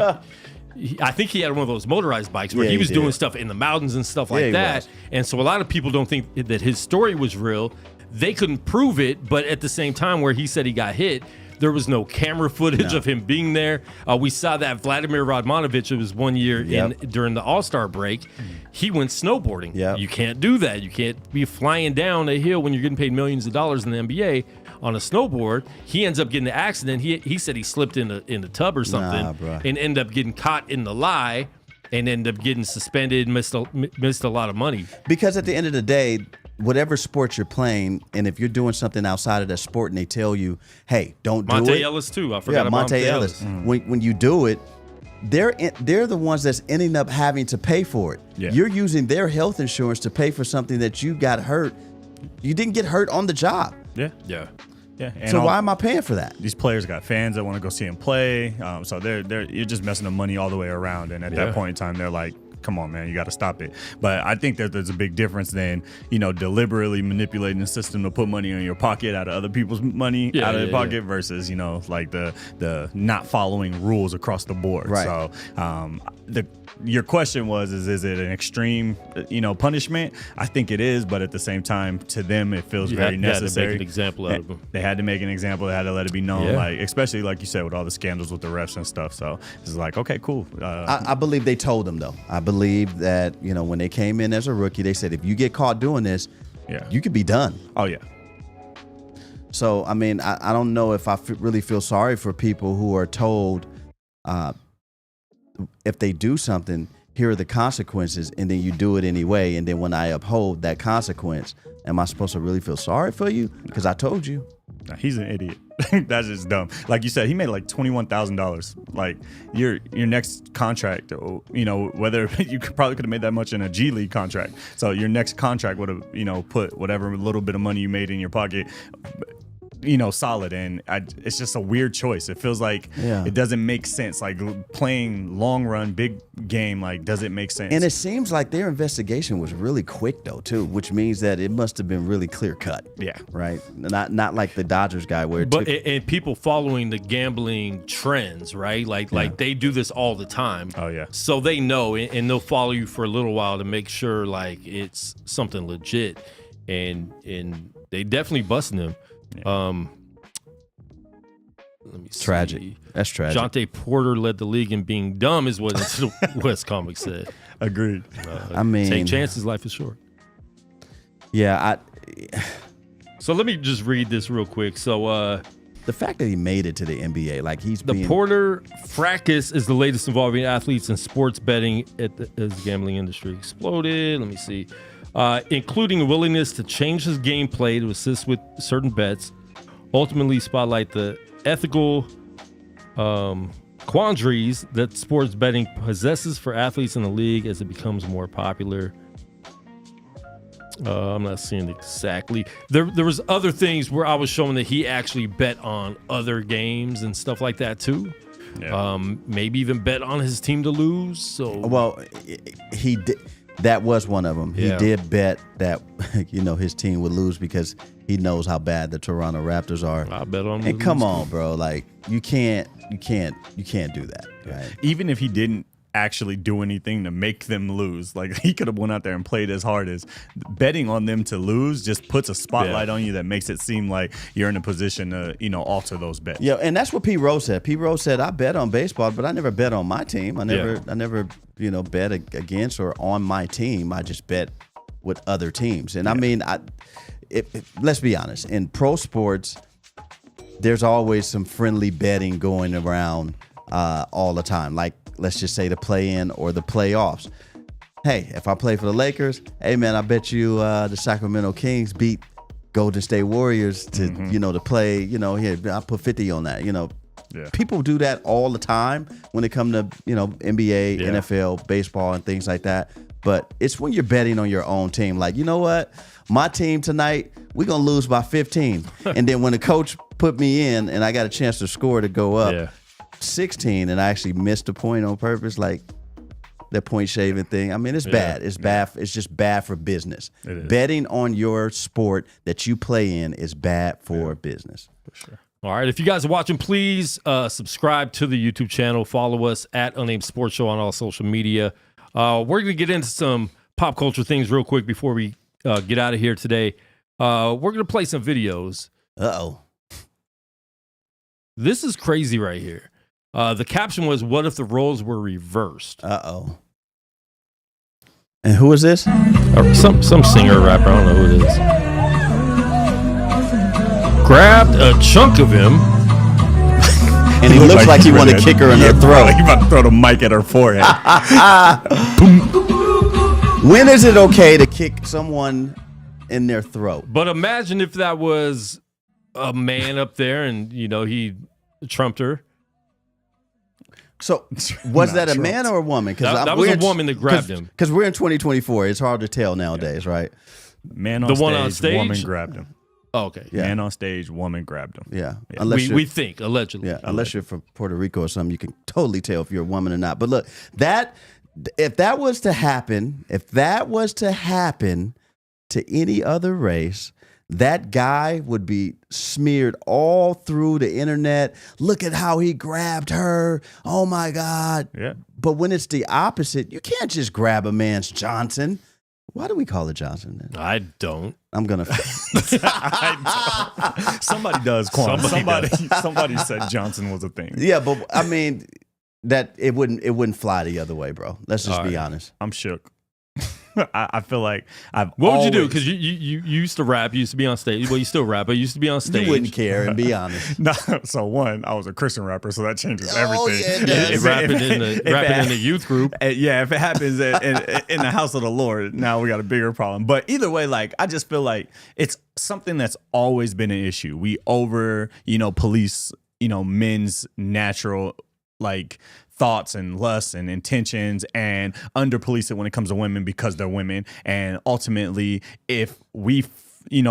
I think he had one of those motorized bikes where he was doing stuff in the mountains and stuff like that. And so a lot of people don't think that his story was real. They couldn't prove it, but at the same time where he said he got hit, there was no camera footage of him being there. We saw that Vladimir Radmanovich, it was 1 year during the All-Star break, he went snowboarding. Yep. You can't do that. You can't be flying down a hill when you're getting paid millions of dollars in the NBA on a snowboard. He ends up getting the accident. He said he slipped in the tub or something and ended up getting caught in the lie and ended up getting suspended, missed a lot of money. Because at the end of the day, whatever sport you're playing, and if you're doing something outside of that sport and they tell you, hey, don't do it. Monte Ellis too. I forgot about Monte Ellis. When you do it, they're the ones that's ending up having to pay for it. Yeah. You're using their health insurance to pay for something that you got hurt. You didn't get hurt on the job. Yeah. Yeah. Yeah. And so why am I paying for that? These players got fans that want to go see him play. So you're just messing up money all the way around. And at that point in time, they're like, come on, man, you got to stop it. But I think that there's a big difference than, deliberately manipulating the system to put money in your pocket out of other people's money out of their pocket versus, like the not following rules across the board. Right. So your question was, is it an extreme, punishment? I think it is, but at the same time, to them, it feels very necessary. They had to make an example out of them. They had to make an example. They had to let it be known, like especially like you said, with all the scandals with the refs and stuff. So it's like, okay, cool. I believe they told them though. I believe that when they came in as a rookie, they said if you get caught doing this, you could be done. Oh yeah. So I mean, I don't know if I really feel sorry for people who are told, if they do something, here are the consequences, and then you do it anyway. And then when I uphold that consequence, am I supposed to really feel sorry for you? Because I told you. Nah, he's an idiot. That's just dumb. Like you said, he made like $21,000. Like your next contract, whether you probably could have made that much in a G League contract. So your next contract would have, put whatever little bit of money you made in your pocket. solid, and it's just a weird choice. It feels like Yeah. it doesn't make sense. Like playing long run, big game, like does it make sense? And it seems like their investigation was really quick though too, which means that it must have been really clear cut. Yeah. Right. Not like the Dodgers guy where it took, and people following the gambling trends, right? Like they do this all the time. Oh, yeah. So they know, and they'll follow you for a little while to make sure like it's something legit, and they definitely busting them. Yeah. Let me see. tragic. That's tragic. Jonte Porter led the league in being dumb, is what the West Comic said. Agreed. I mean, Take chances. Life is short. yeah. So let me just read this real quick. So The fact that he made it to the NBA, like he's the being, Porter fracas is the latest involving athletes in sports betting as the gambling industry exploded. Let me see. Including a willingness to change his gameplay to assist with certain bets, ultimately spotlight the ethical quandaries that sports betting possesses for athletes in the league as it becomes more popular. I'm not seeing exactly. There was other things where I was showing that he actually bet on other games and stuff like that too. Yeah. Maybe even bet on his team to lose. So well, he did. That was one of them. Yeah. He did bet that his team would lose because he knows how bad the Toronto Raptors are. I bet on him. And come on, bro, like you can't do that, right? Even if he didn't actually do anything to make them lose, like he could have went out there and played as hard as betting on them to lose just puts a spotlight on you that makes it seem like you're in a position to alter those bets. Yeah, and that's what Pete Rose said. Pete Rose said, I bet on baseball, but I never bet on my team. I never bet against or on my team. I just bet with other teams. And I mean, let's be honest, in pro sports, there's always some friendly betting going around all the time. Like, let's just say the play-in or the playoffs. Hey, if I play for the Lakers, hey man, I bet you the Sacramento Kings beat Golden State Warriors to to play. Here I put 50 on that. Yeah. People do that all the time when it comes to NBA, NFL, baseball, and things like that. But it's when you're betting on your own team. Like, you know what? My team tonight, we're gonna lose by 15. And then when the coach put me in and I got a chance to score to go up 16, and I actually missed a point on purpose, like that point shaving thing. I mean, it's bad. It's bad. It's just bad for business. Betting on your sport that you play in is bad for business. For sure. All right. If you guys are watching, please subscribe to the YouTube channel. Follow us at Unnamed Sports Show on all social media. We're going to get into some pop culture things real quick before we get out of here today. We're going to play some videos. Uh-oh. This is crazy right here. The caption was, "What if the roles were reversed?" Uh-oh. And who is this? Or some singer or rapper. I don't know who it is. Grabbed a chunk of him. And he looks like he want to kick her in her throat. He about to throw the mic at her forehead. When is it okay to kick someone in their throat? But imagine if that was a man up there and, he trumped her. So was that a man or a woman? That was a woman that grabbed him. Because we're in 2024. It's hard to tell nowadays, right? Man on The stage, one on stage? woman grabbed him. Oh, okay. Yeah. Man on stage, woman grabbed him. Yeah. We think, allegedly. Yeah, unless you're from Puerto Rico or something, you can totally tell if you're a woman or not. But look, if that was to happen to any other race, that guy would be smeared all through the internet. Look at how he grabbed her. Oh my God. Yeah. But when it's the opposite, you can't just grab a man's Johnson. Why do we call it Johnson then? I don't. I'm gonna. Somebody does. Quan. Somebody said Johnson was a thing. Yeah, but I mean that it wouldn't fly the other way, bro. Let's just be honest. I'm shook. I feel like What would you do? Because you used to rap. You used to be on stage. Well, you still rap, but you used to be on stage. You wouldn't care, and be honest. No, so one, I was a Christian rapper, so that changes everything. Yeah, it does. Rapping in the youth group. Yeah, if it happens in the house of the Lord, now we got a bigger problem. But either way, like I just feel like it's something that's always been an issue. We police, men's natural thoughts and lusts and intentions, and under police it when it comes to women because they're women. And ultimately, if we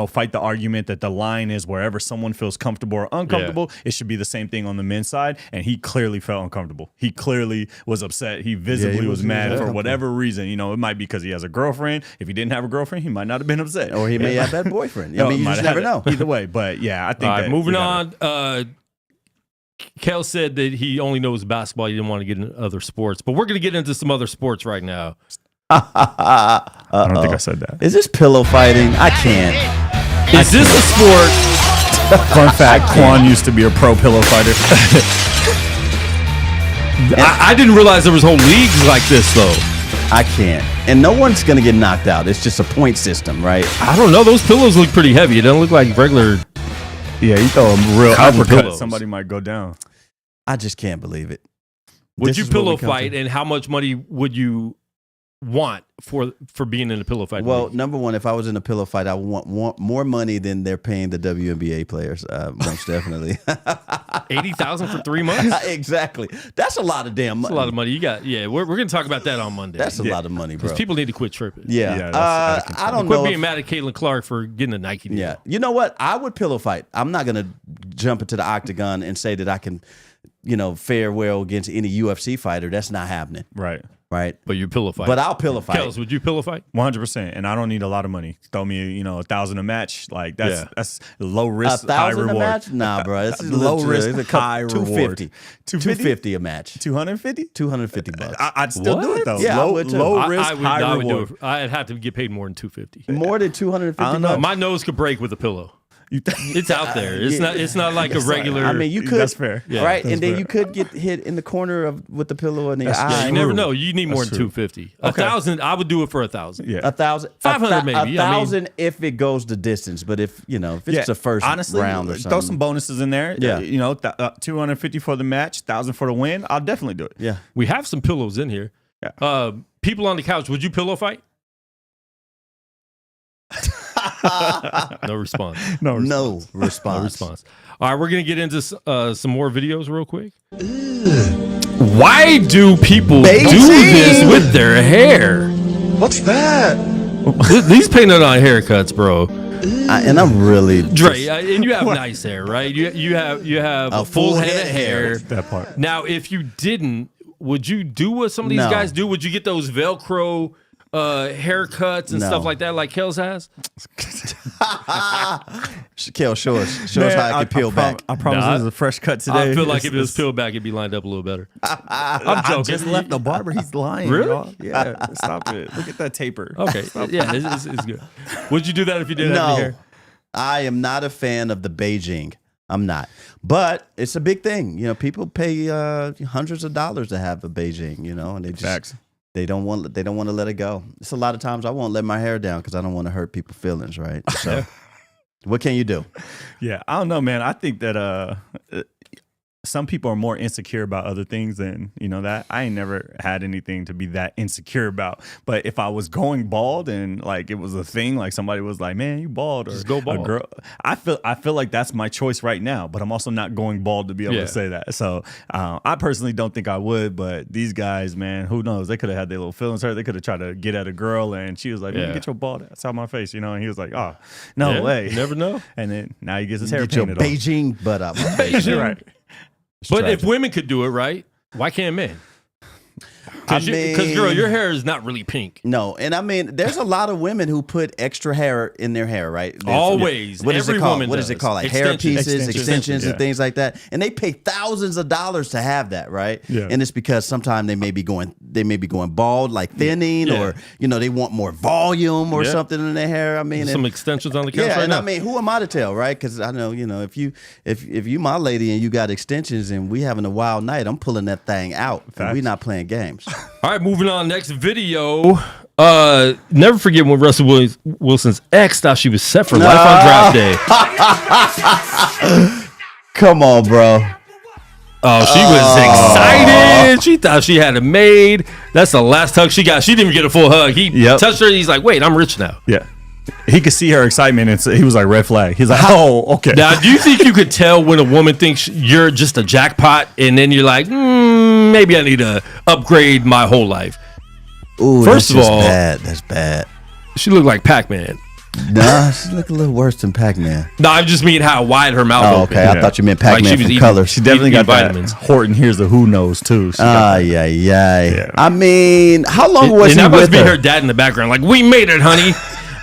fight the argument that the line is wherever someone feels comfortable or uncomfortable. It should be the same thing on the men's side. And he clearly felt uncomfortable. He clearly was upset. He visibly was mad for whatever reason. It might be because he has a girlfriend. If he didn't have a girlfriend, he might not have been upset. Or he may have that boyfriend. I mean, you just never know. Either way, but yeah, I think. All right, moving on. Kel said that he only knows basketball. He didn't want to get into other sports, but we're going to get into some other sports right now. I don't think I said that. Is this pillow fighting? I can't. Is this a sport? Fun fact: Quan used to be a pro pillow fighter. I didn't realize there was whole leagues like this, though. I can't. And no one's going to get knocked out. It's just a point system, right? I don't know. Those pillows look pretty heavy. It doesn't look like regular. Yeah, you throw a real Cotton uppercut, pillows. somebody might go down. I just can't believe it. Would This you is what pillow we come fight, to. and how much money would you want for being in a pillow fight? Well, number one, if I was in a pillow fight, I would want more money than they're paying the WNBA players. Most definitely. 80,000 for 3 months. Exactly. That's a lot of damn money. That's a lot of money. You got. Yeah, we're going to talk about that on Monday. That's a lot of money, bro. Because people need to quit tripping. Yeah. I don't Quit know. being mad at Caitlin Clark for getting a Nike deal. Yeah. You know what? I would pillow fight. I'm not going to jump into the octagon and say that I can, fare well against any UFC fighter. That's not happening. Right. Right. But you pillow fight. But I'll pillow fight. Kels, would you pillow fight? 100%. And I don't need a lot of money. Throw me, $1,000 a match. Like that's low risk, high 1,000 reward. a match? Nah, bro. This is Low legit. risk, It's a couple- high reward. 250. 250 a match. 250? 250 bucks. I'd still do it though. Yeah, I would too. low risk, high I would reward. do it. I'd have to get paid more than 250. More than 250 I don't know. bucks? My nose could break with a pillow. It's out there. It's not. It's not like a regular. I mean, you could. That's fair. Yeah, right? that's And then fair. you could get hit in the corner with the pillow in the eye. Yeah, you never know. You need more That's than true. 250. 1,000. I would do it for 1,000. Yeah. 1,000. 500 maybe. I mean- 1,000 if it goes the distance, but if it's a first honestly, round or something. throw some bonuses in there. Yeah. 250 for the match, 1,000 for the win. I'll definitely do it. Yeah. We have some pillows in here. Yeah. People on the couch. Would you pillow fight? No response. No. No response. No response. All right, we're gonna get into some more videos real quick. Why do people do this with their hair? What's that? These painted on haircuts, bro. And I'm really Dre, and you have nice hair, right? You have a full head of hair. That part. Now, if you didn't, would you do what some of these No. guys do? Would you get those Velcro haircuts and No. stuff like that, like Kels has? Kel, show us how I can peel back. I promise Nah, this is a fresh cut today. I feel like if it was It's- peeled back, it'd be lined up a little better. I just left the barber. He's lying. Really? Y'all. Yeah. Stop it. Look at that taper. Okay, yeah, it's good. Would you do that if you didn't have any No, hair? I am not a fan of the Beijing. I'm not, but it's a big thing. People pay hundreds of dollars to have a Beijing. And they just Facts. they don't want to let it go. It's a lot of times I won't let my hair down because I don't want to hurt people's feelings. Right. So, what can you do? Yeah, I don't know, man. I think that some people are more insecure about other things than that. I ain't never had anything to be that insecure about. But if I was going bald and like it was a thing, like somebody was like, "Man, you bald," or Just go bald. a girl, I feel like that's my choice right now. But I'm also not going bald to be able Yeah. to say that. So I personally don't think I would. But these guys, man, who knows? They could have had their little feelings hurt. They could have tried to get at a girl, and she was like, "Man, Yeah. get your bald ass out my face," And he was like, "Oh, no Yeah, way." you never know. And then now he gets his hair Get your painted on. Beijing butt out my face. You're right. But if women could do it, right? Why can't men? Because, girl, your hair is not really pink. No, and I mean, there's a lot of women who put extra hair in their hair, right? There's- Always. What is Every it called? woman What is it does. called? Like hair Extensions. pieces, extensions, Yeah. and things like that. And they pay thousands of dollars to have that, right? Yeah. And it's because sometimes they may be going bald, like thinning, Yeah. or they want more volume or Yeah. something in their hair. I mean, Some and- extensions on the couch yeah, right and now. I mean, who am I to tell, right? Because I know, if you my lady and you got extensions and we having a wild night, I'm pulling that thing out. And we not playing games. All right, moving on. Next video. Never forget when Russell Wilson's ex thought she was set for life on draft day. Come on, bro. Oh, she was excited. She thought she had it made. That's the last hug she got. She didn't even get a full hug. He touched her. He's like, wait, I'm rich now. Yeah. He could see her excitement, and so he was like, red flag. He's like, oh, okay. Now, do you think you could tell when a woman thinks you're just a jackpot and then you're like, maybe I need to upgrade my whole life? Ooh, First of all, bad. That's bad. she looked like Pac-Man. Nah, she look a little worse than Pac-Man. No, I just mean how wide her mouth Oh, opened. okay. I thought you meant Pac-Man Like she was from eating- Color. She definitely got vitamins. that Horton Hears the Who Knows too. She got that. Yeah. I mean, how long was And he that must with be her? her dad in the background. Like, we made it, honey.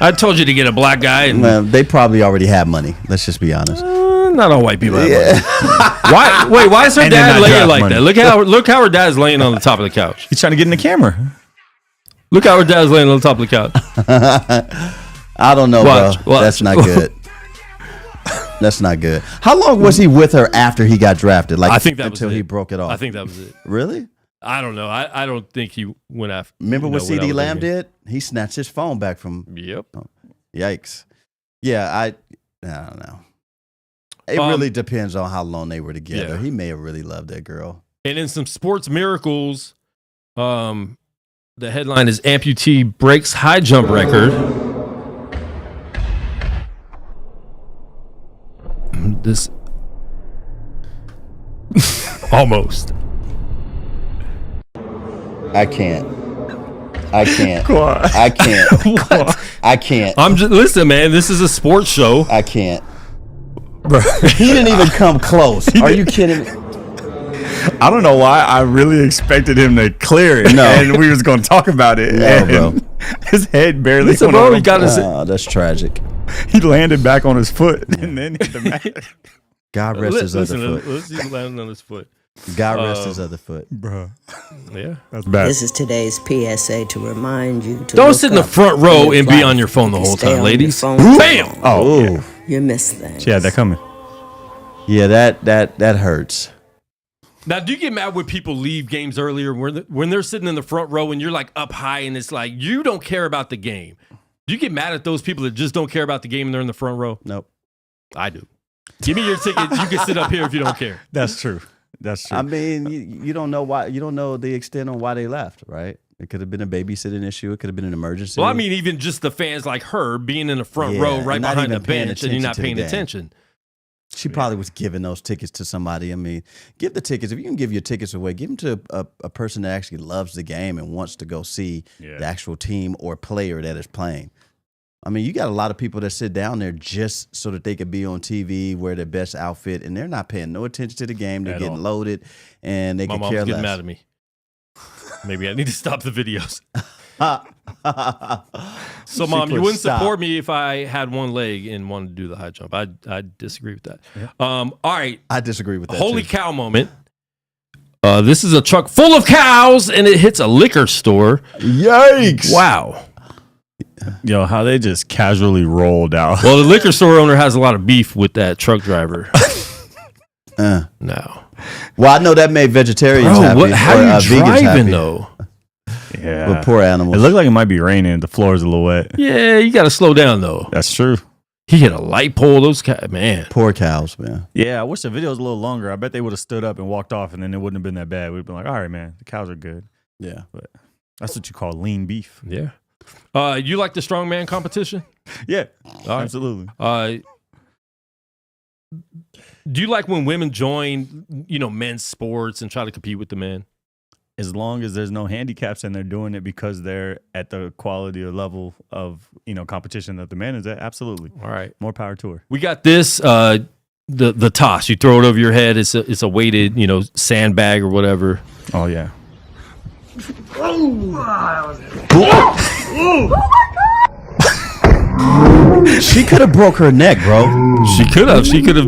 I told you to get a black guy. And Well, they probably already have money. Let's just be honest. not all white people have money. Why? Wait, why is her And then dad not laying draft like money. that? Look how her dad's laying on the top of the couch. He's trying to get in the camera. Look how her dad's laying on the top of the couch. I don't know, Watch. bro. That's not good. That's not good. How long was he with her after he got drafted? Like I think that was until it. he broke it off. I think that was it. Really? I don't know. I don't think he went after. Remember what went CD out Lamb with him. did? He snatched his phone back from. Yep. Yikes. Yeah, I don't know. It really depends on how long they were together. Yeah. He may have really loved that girl. And in some sports miracles, the headline is amputee breaks high jump record. This almost. I can't. I can't. What? I can't. I can't. I'm just listen, man. This is a sports show. I can't. He didn't even come close. Are you kidding me? I don't know why. I really expected him to clear it. No. And we was going to talk about it. No, and bro. His head barely Listen, went bro, on he the got his. Oh, that's tragic. He landed back on his foot and then hit the mat. God rest his other foot. Let's see him landing on his foot. God rest his other foot. Bro, Yeah. that's bad. This is today's PSA to remind you to Don't look sit in the up front row in and be life. on your phone the If you whole stay time, on your ladies. phone Bam! too long, Oh, Ooh. yeah. you miss things. She had that coming. Yeah, that hurts. Now, do you get mad when people leave games earlier when they're sitting in the front row and you're like up high and it's like you don't care about the game? Do you get mad at those people that just don't care about the game and they're in the front row? Nope. I do. Give me your ticket. You can sit up here if you don't care. That's true. That's true. I mean, you don't know why. You don't know the extent on why they left, right? It could have been a babysitting issue. It could have been an emergency. Well, I mean, even just the fans like her being in the front Yeah, row and right not behind the even paying bench and you're not attention to the paying game. attention. she probably was giving those tickets to somebody. I mean, give the tickets. If you can give your tickets away, give them to a person that actually loves the game and wants to go see the actual team or player that is playing. I mean, you got a lot of people that sit down there just so that they could be on TV, wear their best outfit, and they're not paying no attention to the game. They're getting loaded, and they My can mom's care getting less. mad at me. Maybe I need to stop the videos. So, She Mom, you put wouldn't stop. support me if I had one leg and wanted to do the high jump. I disagree with that. All right. I disagree with that. Holy too. cow moment. This is a truck full of cows, and it hits a liquor store. Yikes! Wow. Yo, how they just casually rolled out. Well, the liquor store owner has a lot of beef with that truck driver. No. Well, I know that made vegetarians Bro, happy. how or, are you vegans driving, happy. though? Yeah. But poor animals. It looked like it might be raining. The floor is a little wet. Yeah, you got to slow down, though. That's true. He hit a light pole. Those cows, man. Poor cows, man. Yeah, I wish the video was a little longer. I bet they would have stood up and walked off, and then it wouldn't have been that bad. We'd have been like, all right, man, the cows are good. Yeah. But that's what you call lean beef. Yeah. You like the strongman competition? Yeah, right. absolutely. Do you like when women join, men's sports and try to compete with the men? As long as there's no handicaps and they're doing it because they're at the quality or level of competition that the man is at, absolutely. All right. More power to her. We got this. The toss. You throw it over your head. It's a weighted, sandbag or whatever. Oh yeah. She could have broke her neck, bro. She could have. She could have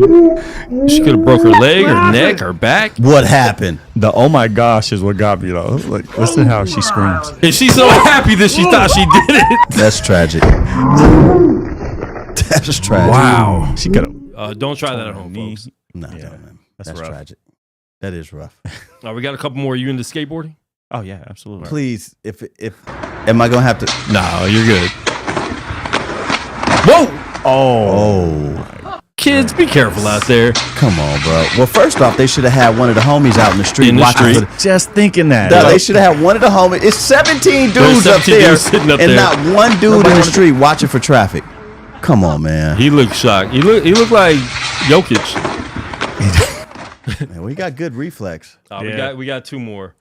broke her leg, her neck, her back. What happened? The oh my gosh is what got me though. Like, listen how she screams. And she's so happy that she thought she did it. That's tragic. That's tragic. Wow. She could have. Don't try that at home, folks. No, Yeah, don't, man. that's That's rough. tragic. That is rough. We got a couple more. Are you into skateboarding? Oh yeah, absolutely. Please, if am I gonna have to? No, you're good. Whoa! Oh, Kids, be careful out there. come on, bro. Well, first off, they should have had one of the homies out in the street In the watching. street. For Just thinking that. no, they should have had one of the homies. It's 17 dudes up 17 there, dudes sitting up and there. not one dude in the street watching for traffic. Come on, man. He looked shocked. He looked like Jokic. Man, we got good reflex. We got two more.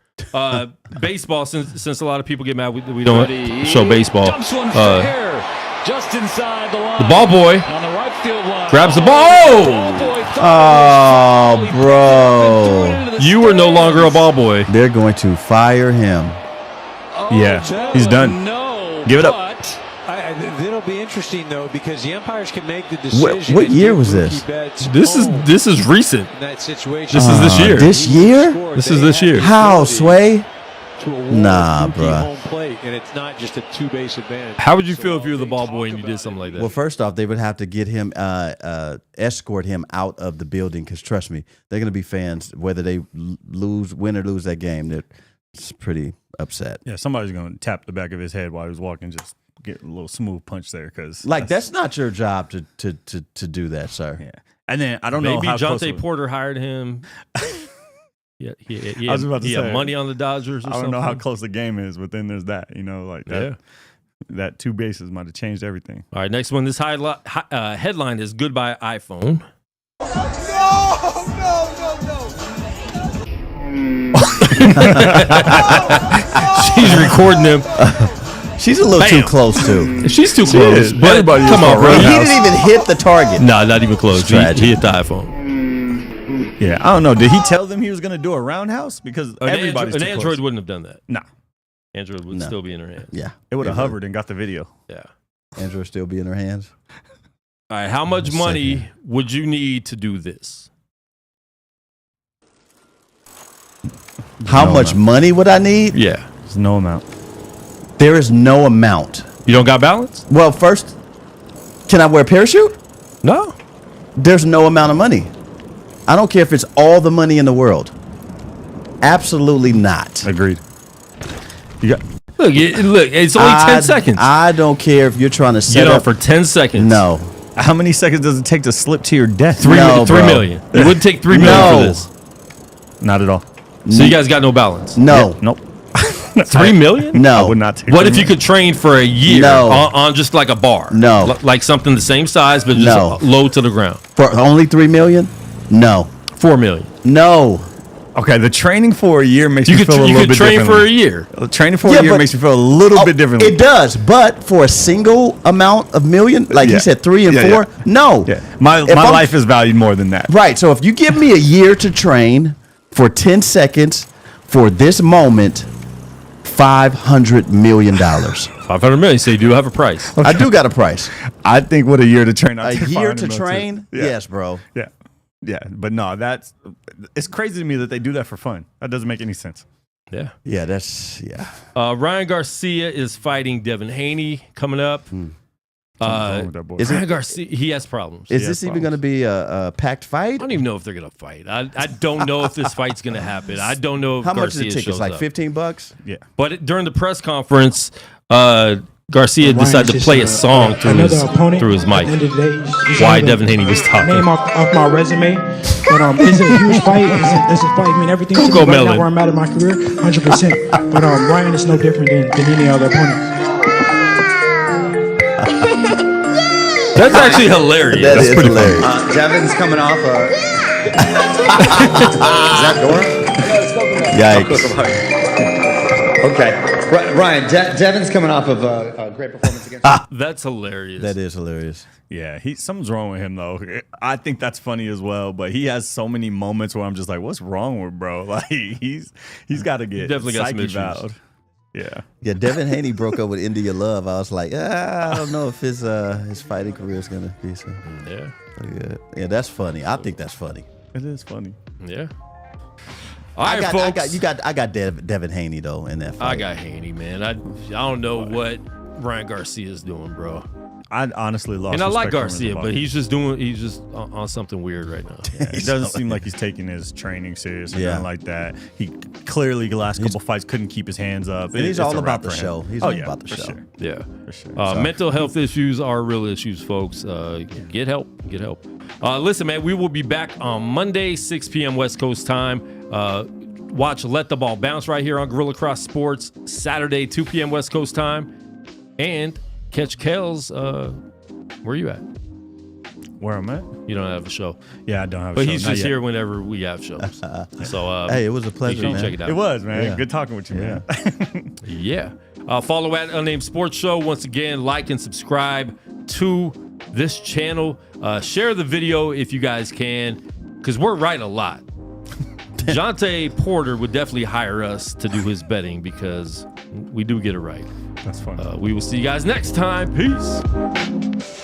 Baseball, since a lot of people get mad, we don't show baseball. Jumps one for hair. Just just inside the line. The ball boy On the right field line. grabs the ball. Oh, bro. You are no longer a ball boy. They're going to fire him. Yeah, he's done. No. Give it up. But it'll be interesting though because the umpires can make the decision. What year was this? This is recent. In that situation. This is this year. This year? This is this year. How, Sway? Nah, bruh. Home plate, and it's not just a two-base advantage. How would you feel if you were the ball boy and you did something like that? Well, first off, they would have to get him, escort him out of the building because trust me, they're going to be fans whether they win or lose that game. They're pretty upset. Yeah, somebody's going to tap the back of his head while he was walking, just get a little smooth punch there. Because Like, that's not your job to do that, sir. Yeah. And then I don't know Maybe how close Jonte Porter hired him. Yeah, he I was about to he had say, money on the Dodgers or something. I don't know how close the game is, but then there's that, like that. Yeah. That two bases might have changed everything. All right, next one. This headline is Goodbye iPhone. She's recording him. She's a little too close, too. She's too close. is. But Everybody is come on, for bro. He Roadhouse. didn't even hit the target. No, not even close. He tragic. hit the iPhone. Yeah, I don't know. Did he tell them he was going to do a roundhouse? Because everybody's An too Android close. wouldn't have done that. Nah, Android would still be in her hands. Yeah. it would have hovered and got the video. Yeah. Andrew still be in her hands. All right. How much money would you need to do this? How much money would I need? Yeah. There's no amount. There is no amount. You don't got balance? Well, first, can I wear a parachute? No. There's no amount of money. I don't care if it's all the money in the world. Absolutely not. Agreed. You got Look, it's only 10 seconds. I don't care if you're trying to set Get on up for 10 seconds. No. how many seconds does it take to slip to your death? No, $3 bro. million. It wouldn't take $3 million No. for this. Not at all. So you guys got no balance. No. Nope. $3 million? No. I would not take. What $3 if you could train for a year No. on just like a bar? No. Like something the same size, but just No. low to the ground. For only 3 million? No. $4 million. No. Okay, the training for a year makes You me could feel a little bit train differently. for a year. Training for Yeah, a year but- makes me feel a little bit differently. It does, but for a single amount of million, like Yeah. he said, 3 and Yeah, 4, yeah. no. Yeah, my If I'm- life is valued more than that. Right. So if you give me a year to train for 10 seconds for this moment, $500 million. $500 million. So you do have a price. I do got a price. I think with a year to train, A I'd take year 500 to mil, too. train? Yeah. Yes, bro. Yeah, yeah, but no, it's crazy to me that they do that for fun. That doesn't make any sense. Yeah. Yeah, yeah. Ryan Garcia is fighting Devin Haney coming up. Something's wrong with that boy. Is Ryan it- Garcia, he has problems. Is has this even problems. going to be a packed I fight? don't even know if they're gonna fight. I don't know if this fight's gonna happen. I don't know if How much Garcia is the tickets? shows Like up. $15? Yeah, But during the press conference, Garcia decided to play a song through another his opponent. mic. At the end of the day, he's Why another, Devin Haney was talking. Name off my resume, but it's a huge fight. It's a fight. I mean, everything to me Coco right Melon. now where I'm at in my career, 100%. But Ryan is no different than any other opponent. That's actually hilarious. That That's is pretty hilarious. Devin's coming off a. Is that door? Yikes. Okay. Ryan, Devin's coming off of a great performance against. That's hilarious. That is hilarious. yeah. Something's wrong with him though. I think that's funny as well. But he has so many moments where I'm just like, what's wrong with bro? Like he's got to get definitely got some psyche issues. valved. Yeah. Yeah, Devin Haney broke up with India Love. I was like, I don't know if his fighting career is going to be so Yeah. good. Yeah, that's funny. I think that's funny. It is funny. Yeah. All right, folks. I got Devin Haney though in that fight. I got Haney, man. I don't know what Ryan Garcia is doing, bro. I honestly lost. And I like respect for him as a Garcia, but boxer. he's just on something weird right now. It doesn't seem like he's taking his training serious or Yeah. anything like that. He clearly the last couple fights couldn't keep his hands up. And he's It's all a about wrap the for him. show. He's Oh, all yeah, about the for show. sure. Yeah. For sure. Mental health issues are real issues, folks. Get help. Get help. Listen, man, we will be back on Monday, 6 p.m. West Coast time. Watch Let the Ball Bounce right here on Gorilla Cross Sports, Saturday, 2 p.m. West Coast time. And catch Kels. Where are you at? Where I'm at? You don't have a show. Yeah, I don't have a But show. he's Not just yet. here whenever we have shows. So Hey, it was a pleasure, you should man. check it out. It was, man. Yeah. Good talking with you, man. Yeah. Follow at Unnamed Sports Show. Once again, like and subscribe to this channel. Share the video if you guys can, because we're right a lot. Jonte Porter would definitely hire us to do his betting because we do get it right. That's fun. We will see you guys next time. Peace.